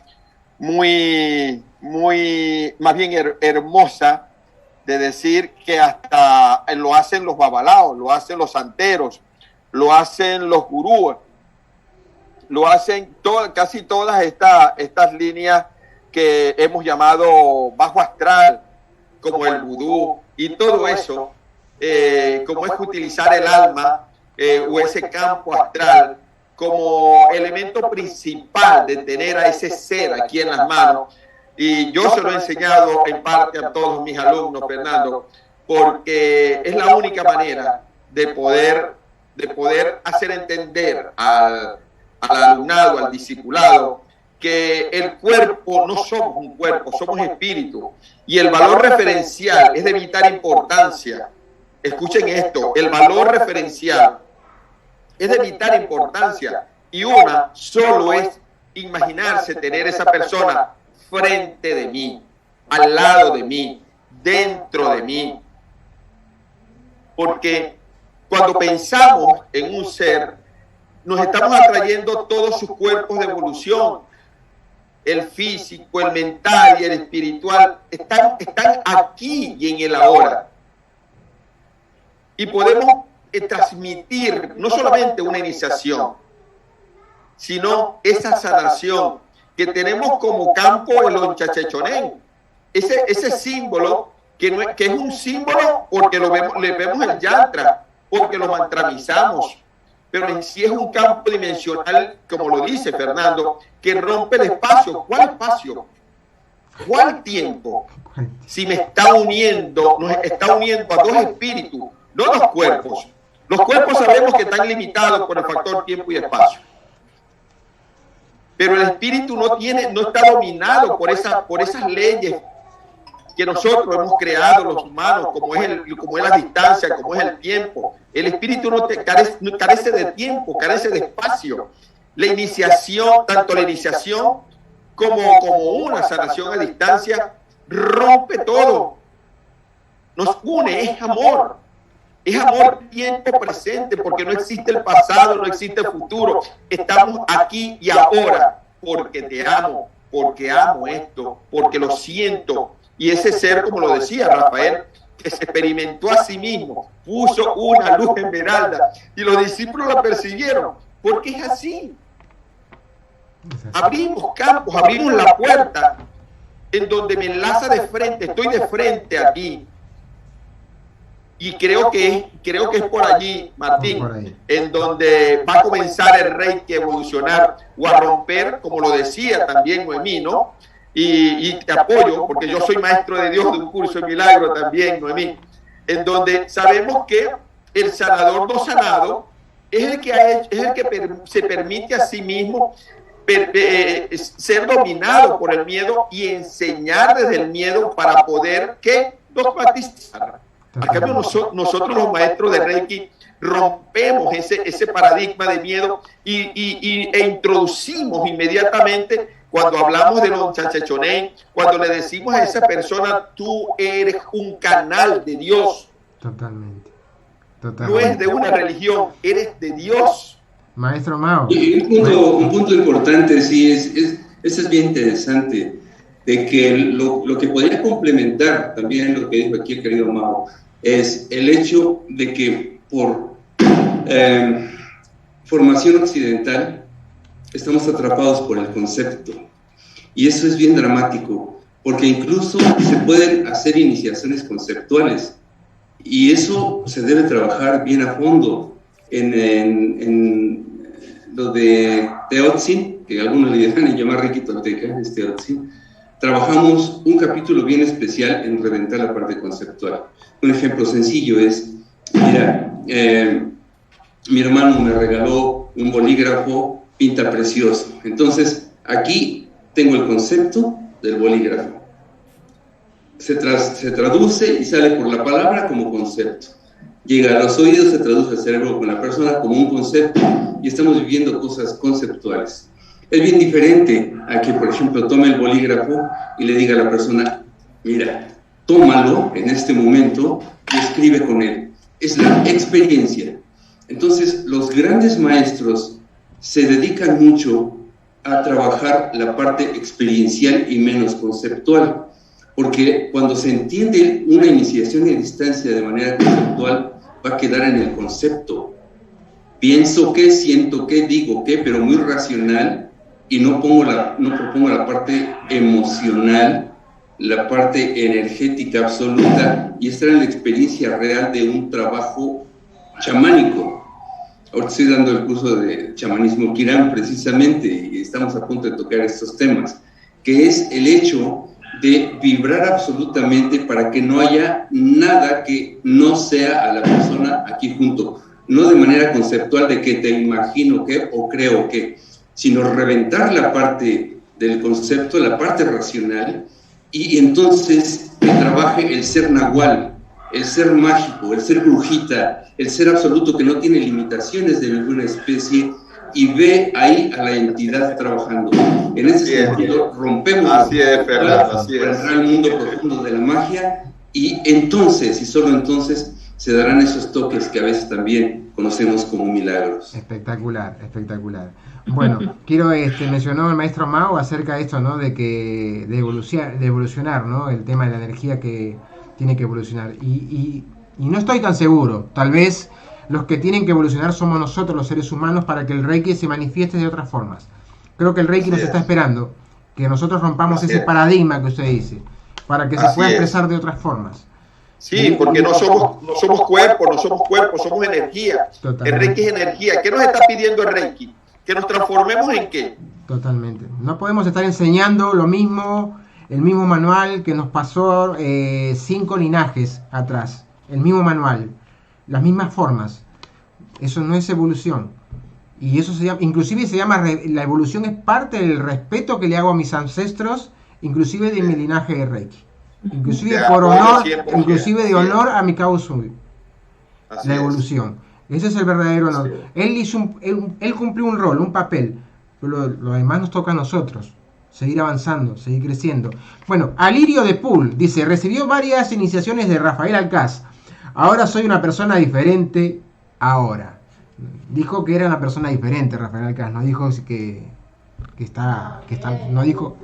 muy, más bien hermosa de decir que hasta lo hacen los babalaos, lo hacen los santeros, lo hacen los gurúes, lo hacen casi todas estas líneas que hemos llamado bajo astral, como el vudú y todo eso, como es utilizar el alma o ese campo astral como elemento principal de tener a ese ser aquí en las manos. Y yo se lo he enseñado en parte a todos mis alumnos, Fernando, porque es la única manera de poder hacer entender al alumnado, al discipulado, que el cuerpo no somos un cuerpo, somos espíritu. Y el valor referencial es de vital importancia. Escuchen esto, el valor referencial es de vital importancia. Y una solo es imaginarse tener esa persona frente de mí, al lado de mí, dentro de mí. Porque cuando pensamos en un ser, nos estamos atrayendo todos sus cuerpos de evolución. El físico, el mental y el espiritual están aquí y en el ahora. Y podemos transmitir no solamente una iniciación, sino esa sanación que tenemos como campo el Onchachechonén. Ese símbolo, que es un símbolo porque le vemos el yantra, porque lo mantramizamos, pero en sí es un campo dimensional, como lo dice Fernando, que rompe el espacio. ¿Cuál espacio? ¿Cuál tiempo? Si nos está uniendo a dos espíritus, no dos cuerpos. Los cuerpos sabemos que están limitados por el factor tiempo y espacio. Pero el espíritu no está dominado por esas leyes que nosotros hemos creado los humanos, como es la distancia, como es el tiempo. El espíritu no carece de tiempo, carece de espacio. La iniciación, tanto la iniciación como una sanación a distancia, rompe todo. Nos une, es amor. Es amor tiempo presente, porque no existe el pasado, no existe el futuro. Estamos aquí y ahora, porque te amo, porque amo esto, porque lo siento. Y ese ser, como lo decía Rafael, que se experimentó a sí mismo, puso una luz esmeralda y los discípulos la persiguieron, porque es así. Abrimos campos, abrimos la puerta en donde me enlaza de frente, estoy de frente aquí. Y creo que es por allí, Martín, en donde va a comenzar el Reiki a evolucionar o a romper, como lo decía también Noemí, ¿no? Y te apoyo, porque yo soy maestro de Dios de un curso de milagro también, Noemí, en donde sabemos que el sanador no sanado es el que se permite a sí mismo ser dominado por el miedo y enseñar desde el miedo para poder dogmatizar. A cambio, nosotros los maestros de Reiki rompemos ese paradigma de miedo e introducimos inmediatamente, cuando hablamos de los Onchachechonén, cuando le decimos a esa persona, tú eres un canal de Dios. Totalmente. No es de una religión, eres de Dios. Maestro Mao. Y un punto importante, sí, eso es bien interesante, de que lo que podría complementar también lo que dijo aquí el querido Mao, es el hecho de que por formación occidental estamos atrapados por el concepto, y eso es bien dramático, porque incluso se pueden hacer iniciaciones conceptuales, y eso se debe trabajar bien a fondo en lo de Teotzin, que algunos le dirán llamar Reiki Tolteca, es Teotzin. Trabajamos un capítulo bien especial en reventar la parte conceptual. Un ejemplo sencillo es, mira, mi hermano me regaló un bolígrafo, pinta precioso. Entonces, aquí tengo el concepto del bolígrafo. Se traduce y sale por la palabra como concepto. Llega a los oídos, se traduce al cerebro con la persona como un concepto, y estamos viviendo cosas conceptuales. Es bien diferente a que, por ejemplo, tome el bolígrafo y le diga a la persona, mira, tómalo en este momento y escribe con él. Es la experiencia. Entonces, los grandes maestros se dedican mucho a trabajar la parte experiencial y menos conceptual, porque cuando se entiende una iniciación a distancia de manera conceptual, va a quedar en el concepto. Pienso qué, siento qué, digo qué, pero muy racional, y no propongo la parte emocional, la parte energética absoluta, y estar en la experiencia real de un trabajo chamánico. Ahora estoy dando el curso de chamanismo Quirán precisamente, y estamos a punto de tocar estos temas, que es el hecho de vibrar absolutamente para que no haya nada que no sea a la persona aquí junto, no de manera conceptual de que te imagino que o creo que, sino reventar la parte del concepto, la parte racional, y entonces que trabaje el ser nahual, el ser mágico, el ser brujita, el ser absoluto que no tiene limitaciones de ninguna especie, y ve ahí a la entidad trabajando. En ese sentido, rompemos para entrar al mundo profundo de la magia, y entonces, y solo entonces, se darán esos toques que a veces también conocemos como milagros. Espectacular, espectacular. Bueno, quiero, mencionó el maestro Mao acerca de esto, ¿no? De evolucionar, ¿no? El tema de la energía que tiene que evolucionar. Y no estoy tan seguro. Tal vez los que tienen que evolucionar somos nosotros, los seres humanos, para que el Reiki se manifieste de otras formas. Creo que el Reiki nos está esperando, que nosotros rompamos ese paradigma que usted dice, para que se pueda expresar de otras formas. Sí, porque no somos cuerpos, somos energía. Totalmente. El Reiki es energía. ¿Qué nos está pidiendo el Reiki? ¿Que nos transformemos en qué? Totalmente. No podemos estar enseñando lo mismo, el mismo manual que nos pasó 5 linajes atrás. El mismo manual, las mismas formas. Eso no es evolución. Y eso se llama, inclusive se llama, la evolución es parte del respeto que le hago a mis ancestros, inclusive de mi linaje de Reiki. Inclusive por honor, inclusive de honor a mi Usui. La evolución. Ese es el verdadero honor. Él cumplió un rol, un papel, pero lo demás nos toca a nosotros. Seguir avanzando, seguir creciendo. Bueno, Alirio de Pool dice, recibió varias iniciaciones de Rafael Alcaz. Ahora soy una persona diferente ahora. Dijo que era una persona diferente Rafael Alcaz, no dijo que está, no dijo...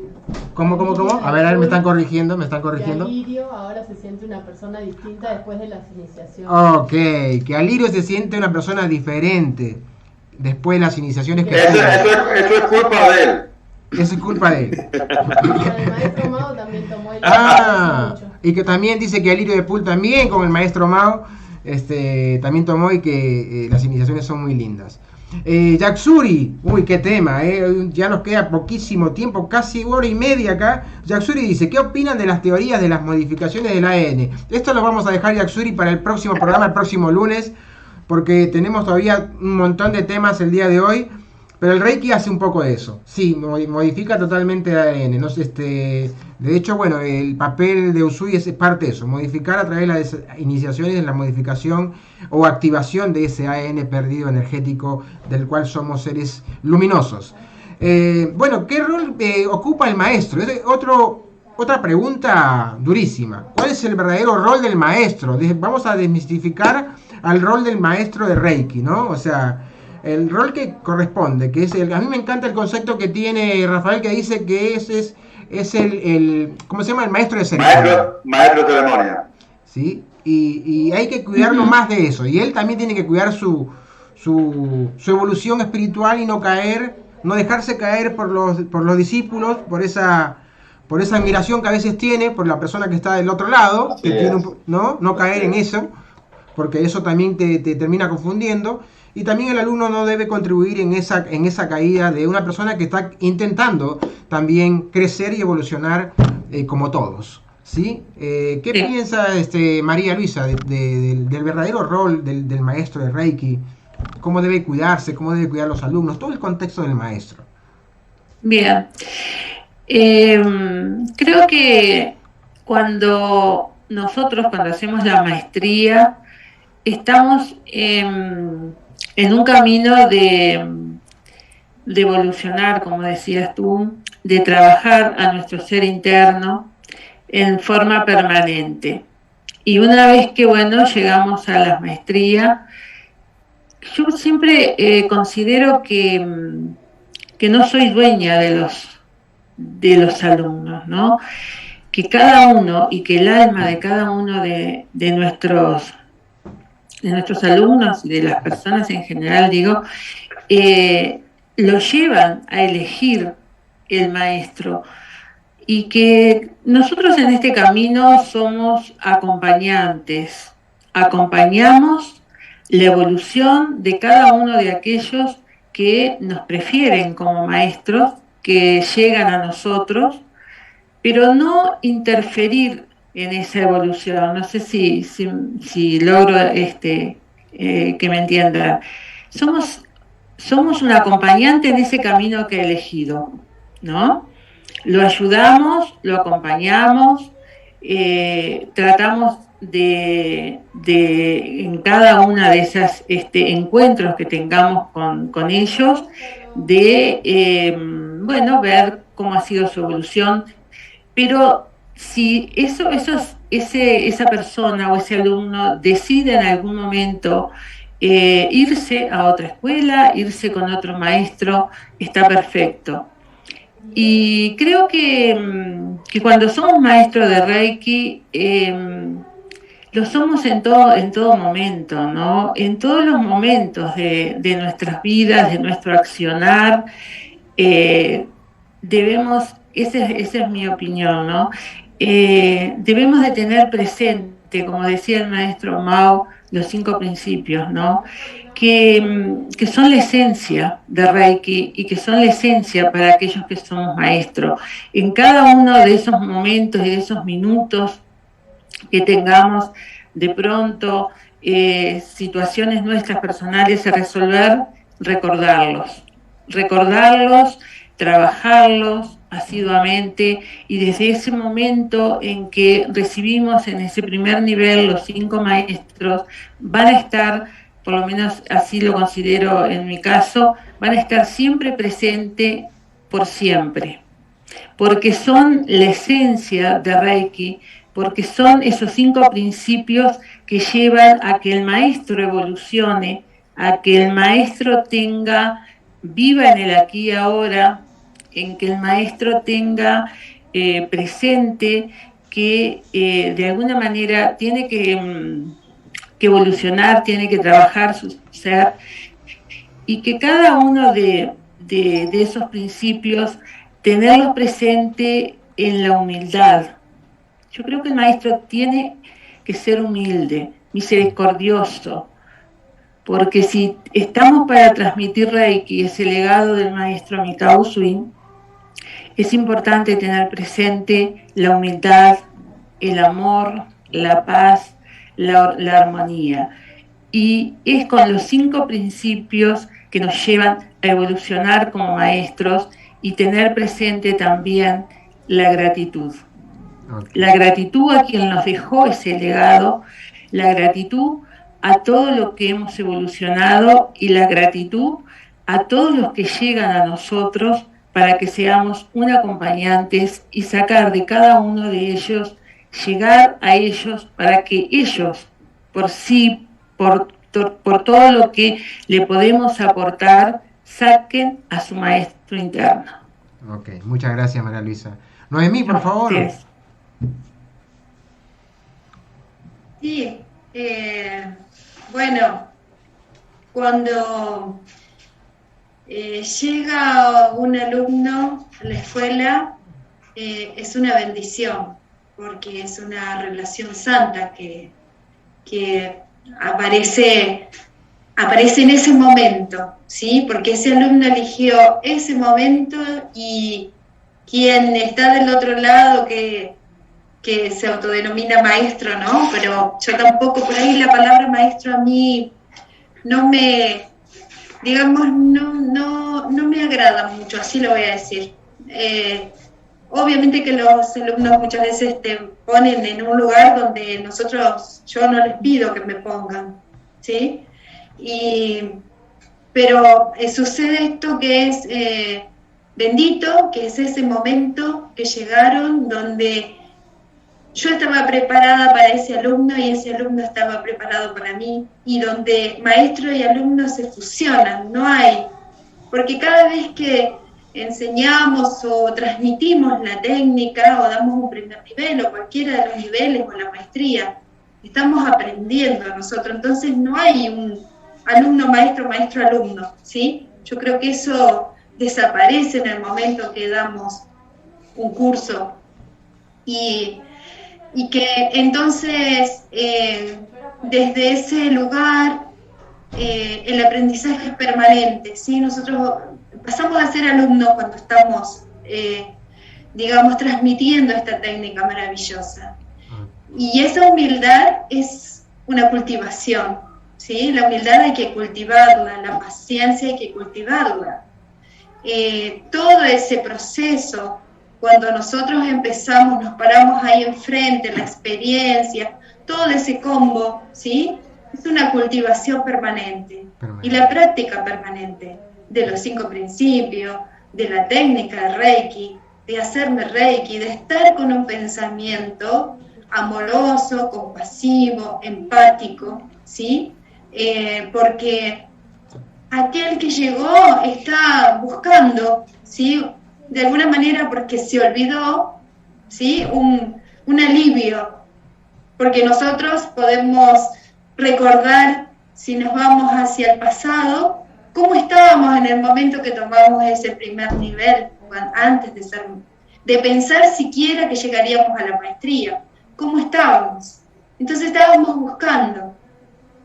¿Cómo? A ver, me están corrigiendo. Que Alirio ahora se siente una persona distinta después de las iniciaciones. Ok, que Alirio se siente una persona diferente después de las iniciaciones que... Eso es culpa de él. Eso es culpa de él. El maestro Mao también tomó el y que también dice que Alirio de Pool también con el maestro Mao también tomó y que las iniciaciones son muy lindas. Yaksuri, uy, qué tema, ya nos queda poquísimo tiempo, casi 1 hora y media acá. Yaksuri dice, ¿qué opinan de las teorías de las modificaciones del ADN? Esto lo vamos a dejar, Yaksuri, para el próximo programa, el próximo lunes, porque tenemos todavía un montón de temas el día de hoy, pero el Reiki hace un poco de eso, sí, modifica totalmente el ADN, ¿no? De hecho, bueno, el papel de Usui es parte de eso, modificar a través de las iniciaciones en la modificación o activación de ese ADN perdido energético del cual somos seres luminosos. Bueno, ¿qué rol ocupa el maestro? Es otra pregunta durísima. ¿Cuál es el verdadero rol del maestro? Vamos a desmistificar al rol del maestro de Reiki, ¿no? O sea, el rol que corresponde, que es a mí me encanta el concepto que tiene Rafael, que dice que ese es el ¿cómo se llama? El maestro de ceremonia. Maestro de ceremonia. ¿Sí? Y hay que cuidarlo más de eso. Y él también tiene que cuidar su evolución espiritual y no dejarse caer por los discípulos, por esa admiración que a veces tiene por la persona que está del otro lado, que tiene no caer en eso, porque eso también te termina confundiendo. Y también el alumno no debe contribuir en esa caída de una persona que está intentando también crecer y evolucionar como todos. ¿Sí? ¿Qué piensa María Luisa del verdadero rol del maestro de Reiki? ¿Cómo debe cuidarse? ¿Cómo debe cuidar a los alumnos? Todo el contexto del maestro. Bien. Creo que cuando hacemos la maestría, estamos en un camino de evolucionar, como decías tú, de trabajar a nuestro ser interno, en forma permanente. Y una vez que, bueno, llegamos a la maestría, yo siempre considero que no soy dueña de los alumnos, ¿no? Que cada uno y que el alma de cada uno de nuestros alumnos y de las personas en general, digo, lo llevan a elegir el maestro, y que nosotros en este camino somos acompañantes, acompañamos la evolución de cada uno de aquellos que nos prefieren como maestros, que llegan a nosotros, pero no interferir en esa evolución. No sé si logro que me entiendan. Somos un acompañante en ese camino que he elegido, ¿no? Lo ayudamos, lo acompañamos, tratamos en cada una de esas encuentros que tengamos con ellos, bueno, ver cómo ha sido su evolución. Pero si esa persona o ese alumno decide en algún momento irse a otra escuela, irse con otro maestro, está perfecto. Y creo que cuando somos maestros de Reiki, lo somos en todo momento, ¿no? En todos los momentos de nuestras vidas, de nuestro accionar, esa es mi opinión, ¿no? Debemos de tener presente, como decía el maestro Mao, los 5 principios, ¿no? Que son la esencia de Reiki y que son la esencia para aquellos que somos maestros. En cada uno de esos momentos y de esos minutos que tengamos de pronto situaciones nuestras personales a resolver, recordarlos, trabajarlos asiduamente, y desde ese momento en que recibimos en ese primer nivel los 5 maestros, van a estar, por lo menos así lo considero en mi caso, van a estar siempre presentes por siempre, porque son la esencia de Reiki, porque son esos 5 principios que llevan a que el maestro evolucione, a que el maestro viva en el aquí y ahora, en que el maestro tenga presente que de alguna manera tiene que evolucionar, tiene que trabajar su ser, y que cada uno de esos principios, tenerlos presente en la humildad. Yo creo que el maestro tiene que ser humilde, misericordioso, porque si estamos para transmitir Reiki, ese legado del maestro Mikao Usui, es importante tener presente la humildad, el amor, la paz, la armonía. Y es con los 5 principios que nos llevan a evolucionar como maestros, y tener presente también la gratitud. Okay. La gratitud a quien nos dejó ese legado, la gratitud a todo lo que hemos evolucionado, y la gratitud a todos los que llegan a nosotros para que seamos un acompañantes y sacar de cada uno de ellos, llegar a ellos para que ellos, por sí, por todo lo que le podemos aportar, saquen a su maestro interno. Ok, muchas gracias, María Luisa. Noemí, por favor. Sí, bueno, cuando llega un alumno a la escuela, es una bendición, porque es una relación santa que aparece en ese momento, ¿sí? Porque ese alumno eligió ese momento, y quien está del otro lado, que se autodenomina maestro, ¿no? Pero yo tampoco, por ahí la palabra maestro a mí no me, digamos, no me agrada mucho, así lo voy a decir. Obviamente que los alumnos muchas veces te ponen en un lugar donde yo no les pido que me pongan, ¿sí? Pero sucede esto que es bendito, que es ese momento que llegaron, donde yo estaba preparada para ese alumno y ese alumno estaba preparado para mí, y donde maestro y alumno se fusionan, no hay, porque cada vez que enseñamos o transmitimos la técnica o damos un primer nivel o cualquiera de los niveles o la maestría, estamos aprendiendo nosotros, entonces no hay un alumno, maestro, maestro, alumno, ¿sí? Yo creo que eso desaparece en el momento que damos un curso y que entonces desde ese lugar el aprendizaje es permanente, ¿sí? Nosotros pasamos a ser alumnos cuando estamos, digamos, transmitiendo esta técnica maravillosa. Y esa humildad es una cultivación, ¿sí? La humildad hay que cultivarla, la paciencia hay que cultivarla. Todo ese proceso, cuando nosotros empezamos, nos paramos ahí enfrente, la experiencia, todo ese combo, ¿sí? Es una cultivación permanente. Y la práctica permanente de los 5 principios, de la técnica de Reiki, de hacerme Reiki, de estar con un pensamiento amoroso, compasivo, empático, ¿sí? Porque aquel que llegó está buscando, ¿sí? De alguna manera porque se olvidó, ¿sí? Un alivio, porque nosotros podemos recordar, si nos vamos hacia el pasado, cómo estábamos en el momento que tomamos ese primer nivel, antes de pensar siquiera que llegaríamos a la maestría, cómo estábamos. Entonces estábamos buscando,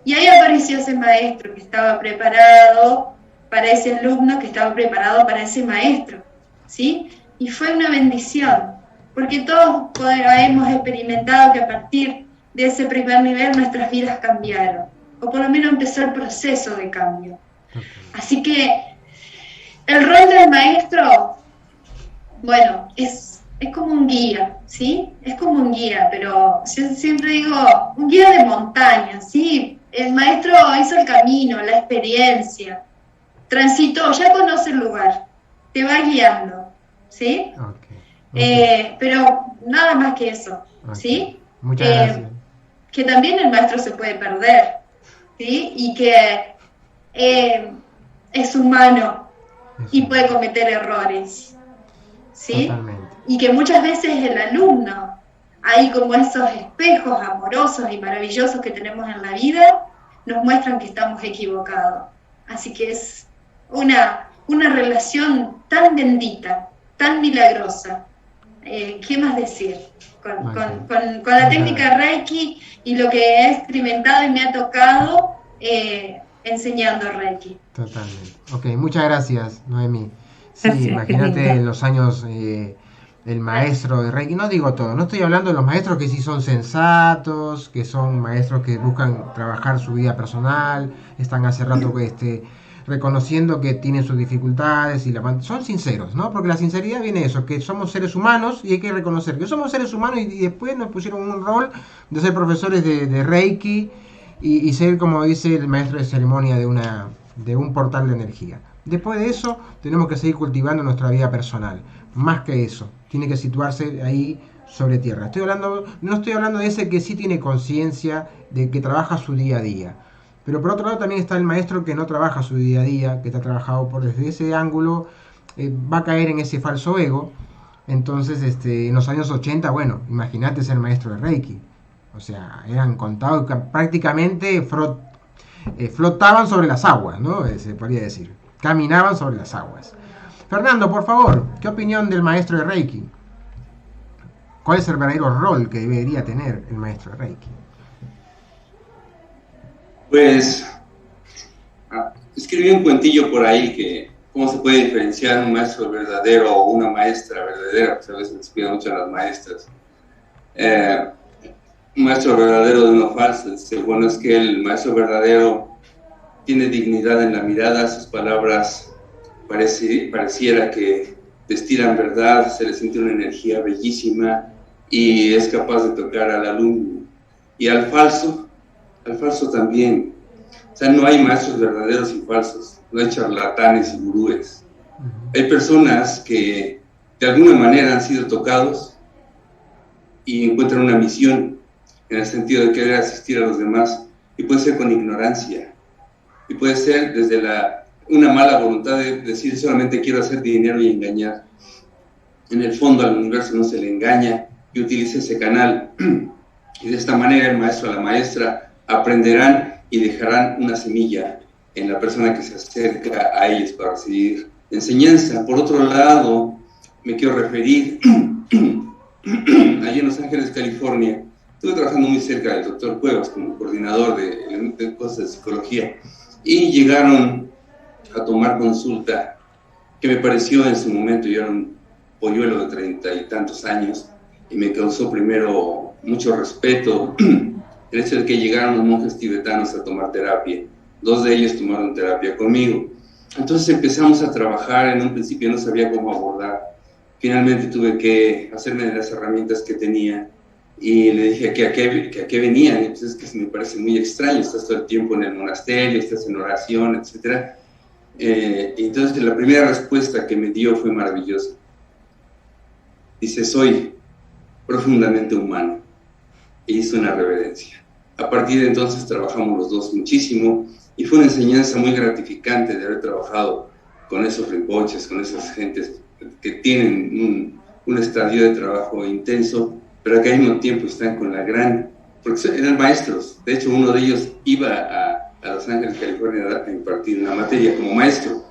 y ahí apareció ese maestro que estaba preparado para ese alumno, que estaba preparado para ese maestro, ¿sí? Y fue una bendición, porque todos hemos experimentado que a partir de ese primer nivel nuestras vidas cambiaron, o por lo menos empezó el proceso de cambio. Así que el rol del maestro, bueno, es como un guía, ¿sí? Es como un guía, pero yo siempre digo, un guía de montaña, ¿sí? El maestro hizo el camino, la experiencia, transitó, ya conoce el lugar, te va guiando, ¿sí? Pero nada más que eso, ¿sí? Muchas gracias. Que también el maestro se puede perder, ¿sí? Y que es humano y puede cometer errores, ¿sí? Totalmente. Y que muchas veces el alumno, hay como esos espejos amorosos y maravillosos que tenemos en la vida, nos muestran que estamos equivocados. Así que es una relación tan bendita, tan milagrosa. ¿Qué más decir? Con la técnica Reiki y lo que he experimentado y me ha tocado enseñando Reiki. Totalmente. Ok, muchas gracias, Noemí. Sí, Gracias, imagínate en los años el maestro de Reiki, no digo todo, no estoy hablando de los maestros que sí son sensatos, que son maestros que buscan trabajar su vida personal, están hace rato reconociendo que tienen sus dificultades y son sinceros, ¿no? Porque la sinceridad viene de eso, que somos seres humanos y hay que reconocer que somos seres humanos y después nos pusieron un rol de ser profesores de Reiki y ser, como dice el maestro de ceremonia de un portal de energía. Después de eso tenemos que seguir cultivando nuestra vida personal, más que eso, tiene que situarse ahí sobre tierra. No estoy hablando de ese que sí tiene conciencia de que trabaja su día a día. Pero por otro lado también está el maestro que no trabaja su día a día, que está trabajado desde ese ángulo, va a caer en ese falso ego. Entonces, en los años 80, bueno, imagínate ser maestro de Reiki. O sea, eran contados, prácticamente flotaban sobre las aguas, ¿no? Se podría decir. Caminaban sobre las aguas. Fernando, por favor, ¿qué opinión del maestro de Reiki? ¿Cuál es el verdadero rol que debería tener el maestro de Reiki? Pues escribí un cuentillo por ahí que cómo se puede diferenciar un maestro verdadero o una maestra verdadera, pues a veces les pido mucho a las maestras. Un maestro verdadero de uno falso. Bueno, es que el maestro verdadero tiene dignidad en la mirada, sus palabras pareciera que destilan verdad, se le siente una energía bellísima y es capaz de tocar al alumno. Y al falso también. O sea, no hay maestros verdaderos y falsos, no hay charlatanes y gurúes. Hay personas que de alguna manera han sido tocados y encuentran una misión en el sentido de querer asistir a los demás, y puede ser con ignorancia, y puede ser desde una mala voluntad de decir solamente quiero hacer dinero y engañar. En el fondo al universo no se le engaña, y utiliza ese canal, y de esta manera el maestro o la maestra aprenderán y dejarán una semilla en la persona que se acerca a ellos para recibir enseñanza. Por otro lado, me quiero referir, allí en Los Ángeles, California, estuve trabajando muy cerca del doctor Cuevas como coordinador de cosas de psicología, y llegaron a tomar consulta, que me pareció en su momento, yo era un polluelo de 30 y tantos años, y me causó primero mucho respeto el hecho de que llegaron los monjes tibetanos a tomar terapia. 2 de ellos tomaron terapia conmigo. Entonces empezamos a trabajar. En un principio no sabía cómo abordar. Finalmente tuve que hacerme de las herramientas que tenía, y le dije que a qué venían. Y pues es que me parece muy extraño, estás todo el tiempo en el monasterio, estás en oración, etc. Entonces la primera respuesta que me dio fue maravillosa. Dice: soy profundamente humano. E hizo una reverencia. A partir de entonces trabajamos los dos muchísimo, y fue una enseñanza muy gratificante de haber trabajado con esos rinpoches, con esas gentes que tienen un estadio de trabajo intenso, pero que al mismo tiempo están con la gran... porque eran maestros. De hecho, uno de ellos iba a Los Ángeles, California, a impartir una materia como maestro,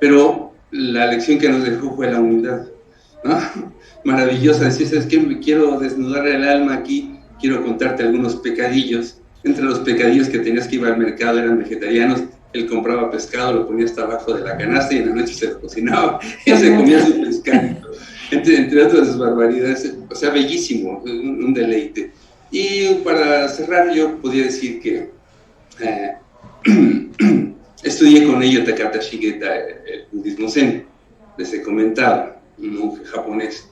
pero la lección que nos dejó fue la humildad, ¿no? Maravillosa, decir: ¿sabes qué? Me quiero desnudar el alma aquí, quiero contarte algunos pecadillos. Entre los pecadillos que tenías que ir al mercado eran vegetarianos. Él compraba pescado, lo ponía hasta abajo de la canasta y en la noche se lo cocinaba y se comía su pescado, entre otras barbaridades. O sea, bellísimo, un deleite. Y para cerrar, yo podría decir que estudié con ello Takata Shigeta, el budismo zen. Les he comentado, un monje japonés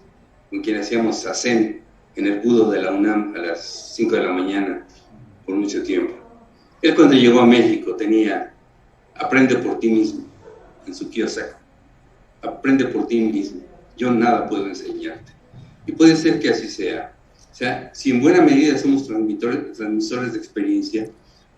con quien hacíamos zazen en el Budo de la UNAM a las 5 de la mañana por mucho tiempo. Él, cuando llegó a México, tenía aprende por ti mismo en su Kiyosaki. Aprende por ti mismo, yo nada puedo enseñarte. Y puede ser que así sea. O sea, si en buena medida somos transmisores de experiencia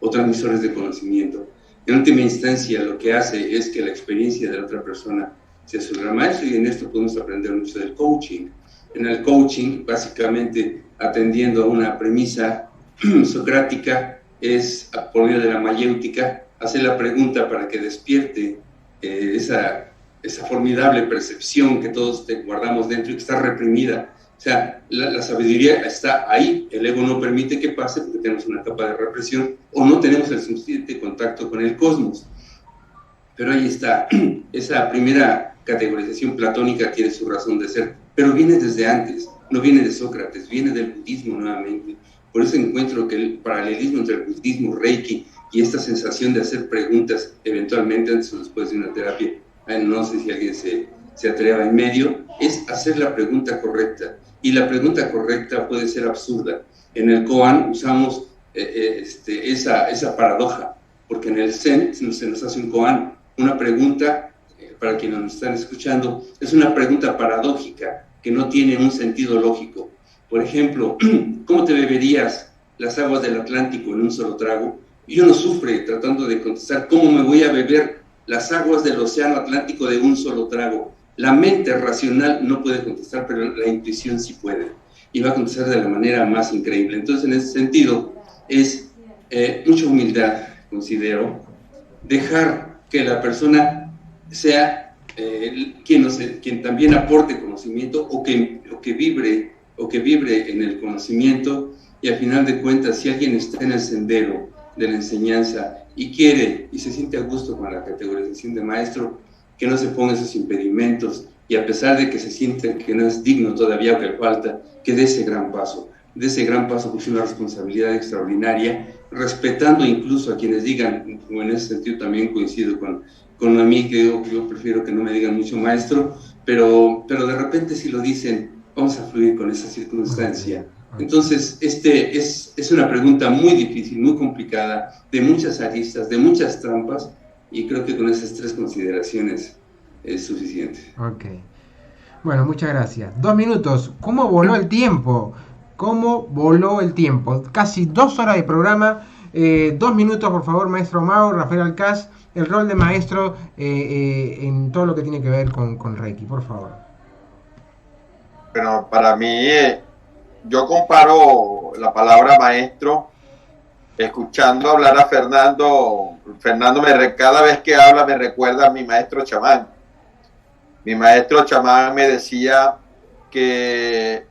o transmisores de conocimiento, en última instancia lo que hace es que la experiencia de la otra persona sea su gran maestro, y en esto podemos aprender mucho del coaching. En el coaching, básicamente atendiendo a una premisa socrática, es, por medio de la mayéutica, hacer la pregunta para que despierte esa formidable percepción que todos guardamos dentro y que está reprimida. O sea, la sabiduría está ahí, el ego no permite que pase porque tenemos una capa de represión o no tenemos el suficiente contacto con el cosmos. Pero ahí está, esa primera categorización platónica tiene su razón de ser, pero viene desde antes, no viene de Sócrates, viene del budismo nuevamente. Por eso encuentro que el paralelismo entre el budismo, Reiki y esta sensación de hacer preguntas eventualmente antes o después de una terapia, no sé si alguien se atreva en medio, es hacer la pregunta correcta. Y la pregunta correcta puede ser absurda. En el Koan usamos esa paradoja, porque en el Zen se nos hace un Koan, una pregunta, para quienes nos están escuchando, es una pregunta paradójica que no tiene un sentido lógico. Por ejemplo, ¿cómo te beberías las aguas del Atlántico en un solo trago? Y uno sufre tratando de contestar, ¿cómo me voy a beber las aguas del océano Atlántico de un solo trago? La mente racional no puede contestar, pero la intuición sí puede. Y va a contestar de la manera más increíble. Entonces, en ese sentido, es mucha humildad, considero, dejar que la persona sea quien también aporte conocimiento o que vibre en el conocimiento, y al final de cuentas, si alguien está en el sendero de la enseñanza y quiere y se siente a gusto con la categorización de maestro, que no se ponga esos impedimentos, y a pesar de que se siente que no es digno todavía o que falta, que dé ese gran paso porque es una responsabilidad extraordinaria, respetando incluso a quienes digan, o en ese sentido también coincido con a mí, que yo prefiero que no me digan mucho maestro, pero de repente si lo dicen, vamos a fluir con esa circunstancia. Entonces, es una pregunta muy difícil, muy complicada, de muchas aristas, de muchas trampas, y creo que con esas 3 consideraciones es suficiente. Ok. Bueno, muchas gracias. 2 minutos. ¿Cómo voló el tiempo? cómo voló el tiempo. Casi 2 horas de programa. 2 minutos, por favor, maestro Mau, Rafael Alcaz, el rol de maestro en todo lo que tiene que ver con Reiki, por favor. Bueno, para mí, yo comparo la palabra maestro, escuchando hablar a Fernando. Fernando cada vez que habla me recuerda a mi maestro chamán. Mi maestro chamán me decía que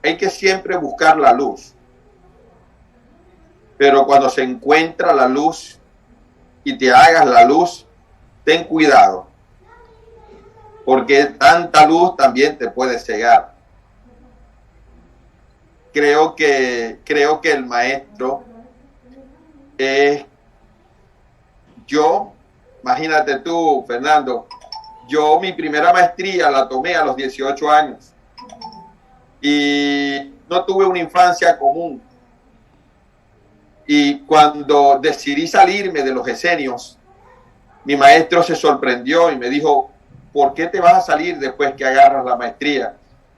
hay que siempre buscar la luz, pero cuando se encuentra la luz y te hagas la luz, ten cuidado, porque tanta luz también te puede cegar. Creo que el maestro es yo. Imagínate tú, Fernando, yo mi primera maestría la tomé a los 18 años y no tuve una infancia común. Y cuando decidí salirme de los esenios, mi maestro se sorprendió y me dijo, ¿por qué te vas a salir después que agarras la maestría?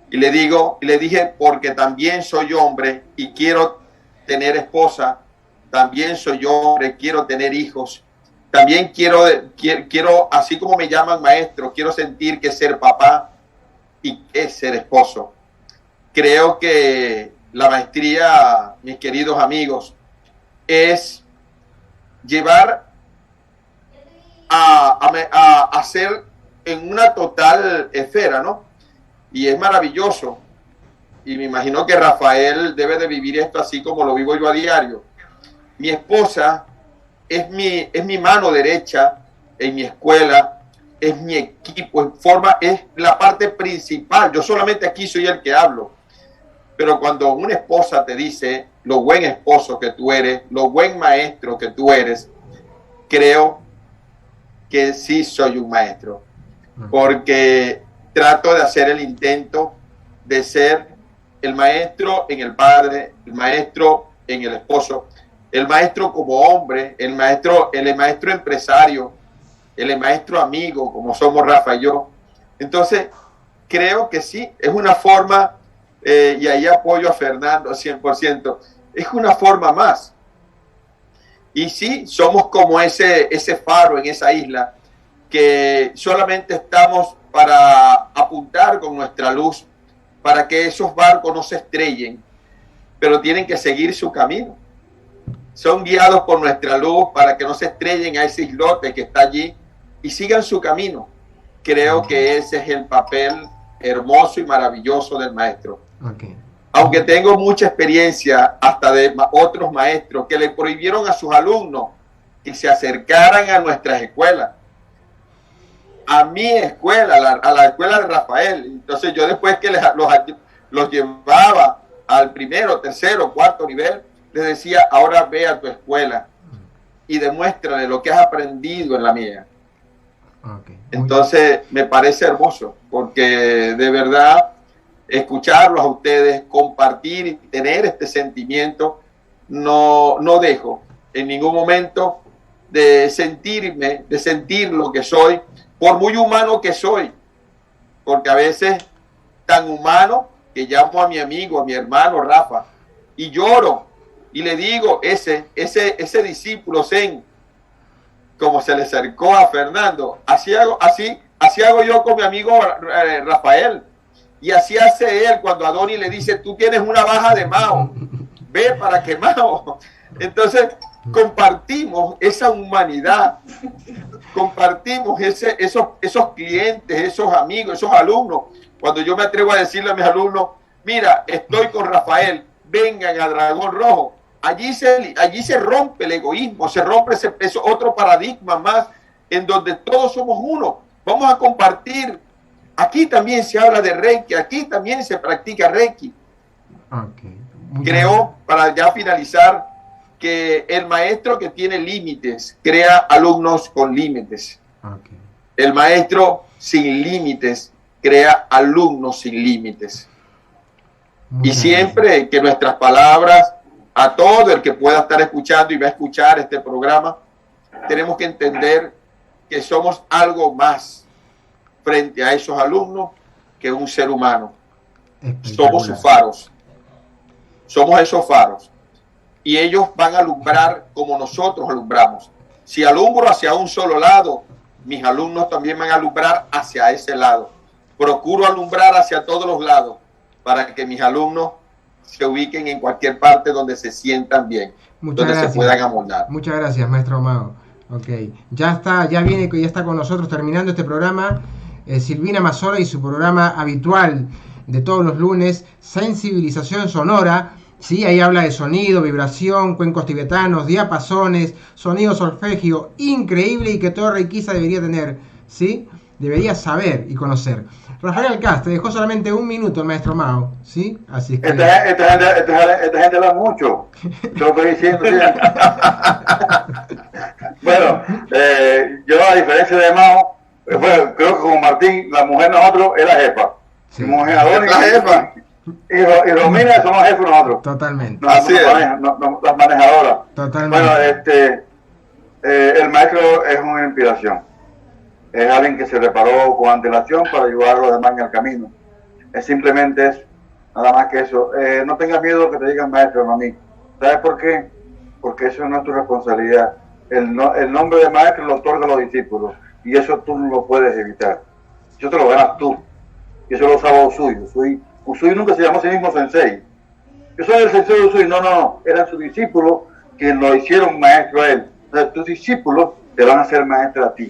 Y le dije, porque también soy hombre y quiero tener esposa, también soy hombre, quiero tener hijos, también quiero, así como me llaman maestro, quiero sentir que es ser papá y que es ser esposo. Creo que la maestría, mis queridos amigos, es llevar a ser en una total esfera, ¿no? Y es maravilloso. Y me imagino que Rafael debe de vivir esto así como lo vivo yo a diario. Mi esposa es mi mano derecha en mi escuela, es mi equipo, es la parte principal. Yo solamente aquí soy el que hablo. Pero cuando una esposa te dice lo buen esposo que tú eres, lo buen maestro que tú eres, creo que sí soy un maestro. Porque trato de hacer el intento de ser el maestro en el padre, el maestro en el esposo, el maestro como hombre, el maestro empresario, el maestro amigo, como somos Rafa y yo. Entonces, creo que sí, es una forma, y ahí apoyo a Fernando 100%, es una forma más. Y sí, somos como ese faro en esa isla, que solamente estamos para apuntar con nuestra luz, para que esos barcos no se estrellen, pero tienen que seguir su camino. Son guiados por nuestra luz para que no se estrellen a ese islote que está allí y sigan su camino. Creo que ese es el papel hermoso y maravilloso del maestro. Okay. Aunque tengo mucha experiencia hasta de otros maestros que le prohibieron a sus alumnos que se acercaran a nuestras escuelas. A mi escuela, a la escuela de Rafael. Entonces yo después que los llevaba al primero, tercero, cuarto nivel, les decía, ahora ve a tu escuela y demuéstrale lo que has aprendido en la mía. Okay. Entonces me parece hermoso, porque de verdad escucharlos a ustedes, compartir y tener este sentimiento, no dejo en ningún momento de sentir lo que soy, por muy humano que soy, porque a veces tan humano que llamo a mi amigo, a mi hermano Rafa, y lloro y le digo, ese discípulo zen, como se le acercó a Fernando, así hago yo con mi amigo Rafael, y así hace él cuando a Donny le dice, tú tienes una baja de Mao, ve para que Mao. Entonces compartimos esa humanidad, compartimos esos clientes, esos amigos, esos alumnos. Cuando yo me atrevo a decirle a mis alumnos, mira, estoy con Rafael, vengan a Dragón Rojo. Allí se rompe el egoísmo, se rompe ese otro paradigma más en donde todos somos uno. Vamos a compartir. Aquí también se habla de Reiki, aquí también se practica Reiki. Okay. Creo, para ya finalizar, que el maestro que tiene límites crea alumnos con límites. Okay. El maestro sin límites crea alumnos sin límites. Y siempre que nuestras palabras, a todo el que pueda estar escuchando y va a escuchar este programa, tenemos que entender que somos algo más frente a esos alumnos que un ser humano. Somos sus faros. somos esos faros. Y ellos van a alumbrar como nosotros alumbramos. Si alumbro hacia un solo lado, mis alumnos también van a alumbrar hacia ese lado. Procuro alumbrar hacia todos los lados para que mis alumnos se ubiquen en cualquier parte donde se sientan bien, donde se puedan amoldar. Muchas gracias, maestro Mago. Ok, ya está, ya está con nosotros terminando este programa Silvina Mazzola y su programa habitual de todos los lunes, Sensibilización Sonora. Sí, ahí habla de sonido, vibración, cuencos tibetanos, diapasones, sonido solfegio, increíble y que todo reikiza debería tener, ¿sí? Debería saber y conocer. Rafael Alcaz, te dejó solamente un minuto, maestro Mao, ¿sí? Así que... Esta gente da mucho, te lo estoy diciendo. Bueno, yo a diferencia de Mao, bueno, creo que como Martín, la mujer nosotros es la jefa. Sí. Mujer Adonis, la jefa. Y Romina somos jefes nosotros. Totalmente. Las manejadoras. Totalmente. Bueno, el maestro es una inspiración. Es alguien que se preparó con antelación para ayudar a los demás en el camino. Es simplemente eso, nada más que eso. No tengas miedo que te digan maestro, no a mí. ¿Sabes por qué? Porque eso no es tu responsabilidad. El nombre de maestro lo otorgan los discípulos y eso tú no lo puedes evitar. Eso te lo ganas tú. Y eso lo sabe Usui. Usui nunca se llamó a sí mismo sensei. Yo soy el sensei de Usui. No. Eran sus discípulos que lo hicieron maestro a él. Entonces, tus discípulos te van a hacer maestro a ti.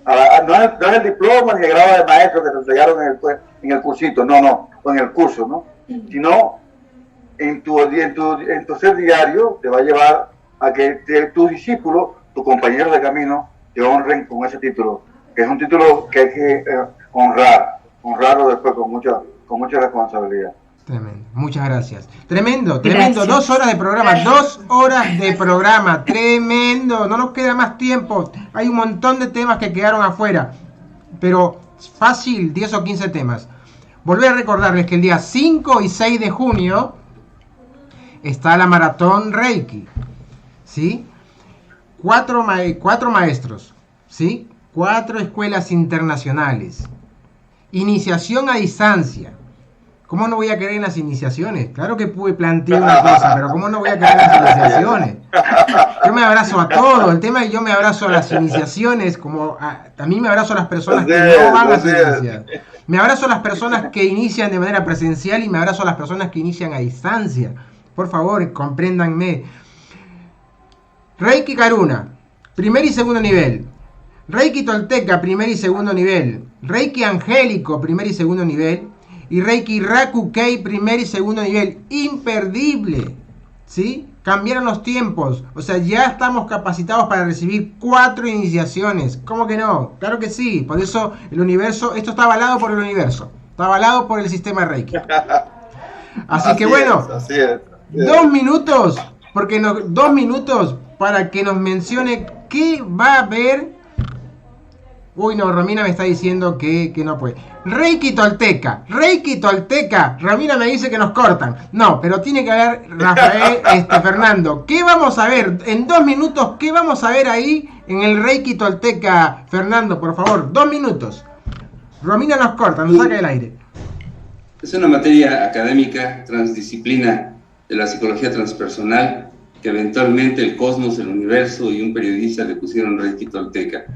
No es el diploma ni el grado de maestro que te entregaron en el cursito, o en el curso, ¿no? Sino en tu ser diario te va a llevar a que tus discípulos, tus compañeros de camino, te honren con ese título, que es un título que hay que honrarlo después con mucha responsabilidad. Tremendo, muchas gracias. Tremendo, 2 horas de programa, 2 horas de programa, tremendo, no nos queda más tiempo, hay un montón de temas que quedaron afuera, pero fácil, 10 o 15 temas. Volver a recordarles que el día 5 y 6 de junio está la Maratón Reiki, ¿sí? 4 maestros, ¿sí? 4 escuelas internacionales, iniciación a distancia. ¿Cómo no voy a creer en las iniciaciones? Claro que pude plantear una cosa, pero ¿cómo no voy a creer en las iniciaciones? Yo me abrazo a todo. El tema es que yo me abrazo a las iniciaciones, también me abrazo a las personas que no van a ser iniciadas. Me abrazo a las personas que inician de manera presencial y me abrazo a las personas que inician a distancia. Por favor, compréndanme. Reiki Karuna, primer y segundo nivel. Reiki Tolteca, primer y segundo nivel. Reiki Angélico, primer y segundo nivel. Y Reiki Rakukei, primer y segundo nivel. Imperdible, ¿sí? Cambiaron los tiempos. O sea, ya estamos capacitados para recibir 4 iniciaciones. ¿Cómo que no? Claro que sí. Por eso el universo, esto está avalado por el universo. Está avalado por el sistema Reiki. Así que bueno, así es. 2 minutos, 2 minutos para que nos mencione qué va a haber. Uy, no, Romina me está diciendo que no puede. Reiki Tolteca, Romina me dice que nos cortan. No, pero tiene que haber Rafael, Fernando. ¿Qué vamos a ver? En 2 minutos, ¿qué vamos a ver ahí en el Reiki Tolteca? Fernando, por favor, 2 minutos. Romina nos corta, nos saca del aire. Es una materia académica, transdisciplina de la psicología transpersonal, que eventualmente el cosmos, el universo y un periodista le pusieron Reiki Tolteca.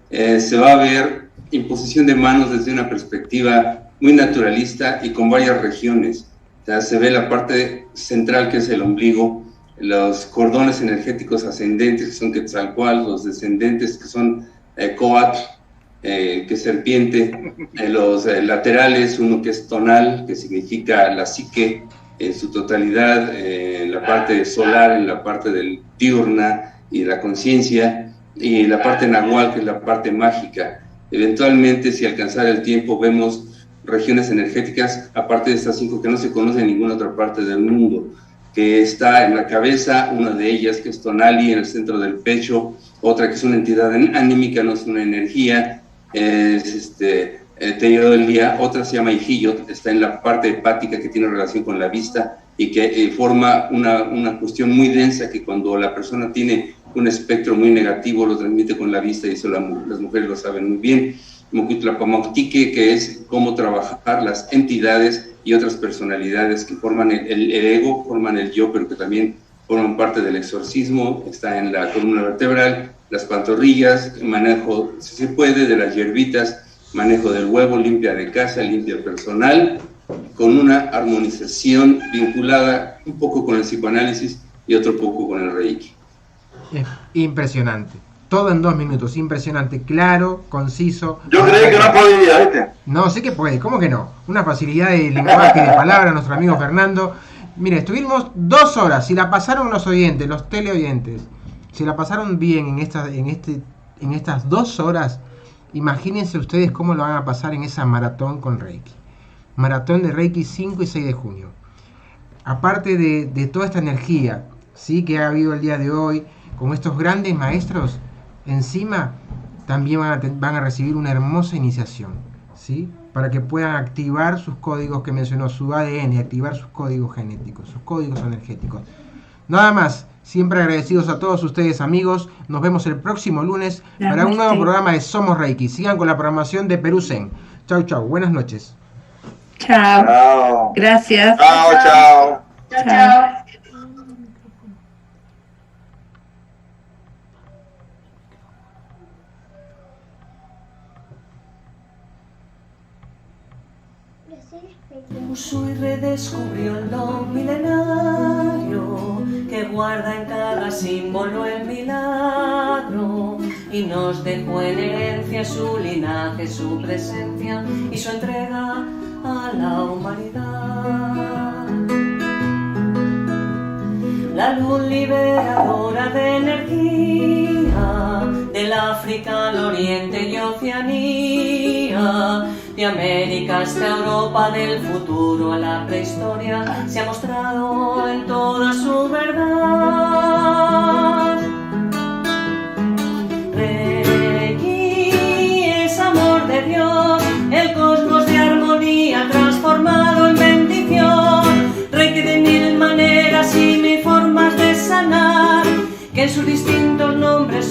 Se va a ver imposición de manos desde una perspectiva muy naturalista y con varias regiones. O sea, se ve la parte central, que es el ombligo, los cordones energéticos ascendentes, que son Quetzalcóatl, los descendentes, que son Coatl, que es serpiente, los laterales, uno que es tonal, que significa la psique en su totalidad, la parte solar, en la parte del diurna y la conciencia, y la parte nahual, que es la parte mágica. Eventualmente, si alcanzara el tiempo, vemos regiones energéticas, aparte de estas 5 que no se conocen en ninguna otra parte del mundo, que está en la cabeza, una de ellas que es Tonali, en el centro del pecho, otra que es una entidad anímica, no es una energía, es Teyo del día, otra se llama Ijillot, está en la parte hepática, que tiene relación con la vista y que forma una cuestión muy densa, que cuando la persona tiene un espectro muy negativo lo transmite con la vista, y eso las mujeres lo saben muy bien. Moquitlapamoctique, que es cómo trabajar las entidades y otras personalidades que forman el ego, forman el yo, pero que también forman parte del exorcismo. Está en la columna vertebral, las pantorrillas, manejo, si se puede, de las hierbitas, manejo del huevo, limpia de casa, limpia personal, con una armonización vinculada un poco con el psicoanálisis y otro poco con el Reiki. Impresionante. Todo en 2 minutos, impresionante, claro, conciso. Yo creí que no podía, ¿viste? No, sí que puede, ¿cómo que no? Una facilidad de lenguaje, de palabra, nuestro amigo Fernando. Mire, estuvimos 2 horas, si la pasaron los oyentes, los teleoyentes, si la pasaron bien en estas 2 horas, imagínense ustedes cómo lo van a pasar en esa maratón con Reiki. Maratón de Reiki 5 y 6 de junio. Aparte de toda esta energía, ¿sí?, que ha habido el día de hoy, con estos grandes maestros, encima también van a recibir una hermosa iniciación, ¿sí?, para que puedan activar sus códigos que mencionó, su ADN, activar sus códigos genéticos, sus códigos energéticos. Nada más, siempre agradecidos a todos ustedes, amigos. Nos vemos el próximo lunes para un nuevo programa de Somos Reiki. Sigan con la programación de Perú Zen. Chau, chau. Buenas noches. Chao. Chao. Gracias. Chao, chao. Chao, chao. Usui redescubrió el don milenario que guarda en cada símbolo el milagro y nos dejó en herencia su linaje, su presencia y su entrega a la humanidad. La luz liberadora de energía del África al Oriente y Oceanía, de América hasta Europa, del futuro a la prehistoria, se ha mostrado en toda su verdad. Reiki es amor de Dios, el cosmos de armonía transformado en bendición. Reiki de 1000 maneras y 1000 formas de sanar, que en sus distintos nombres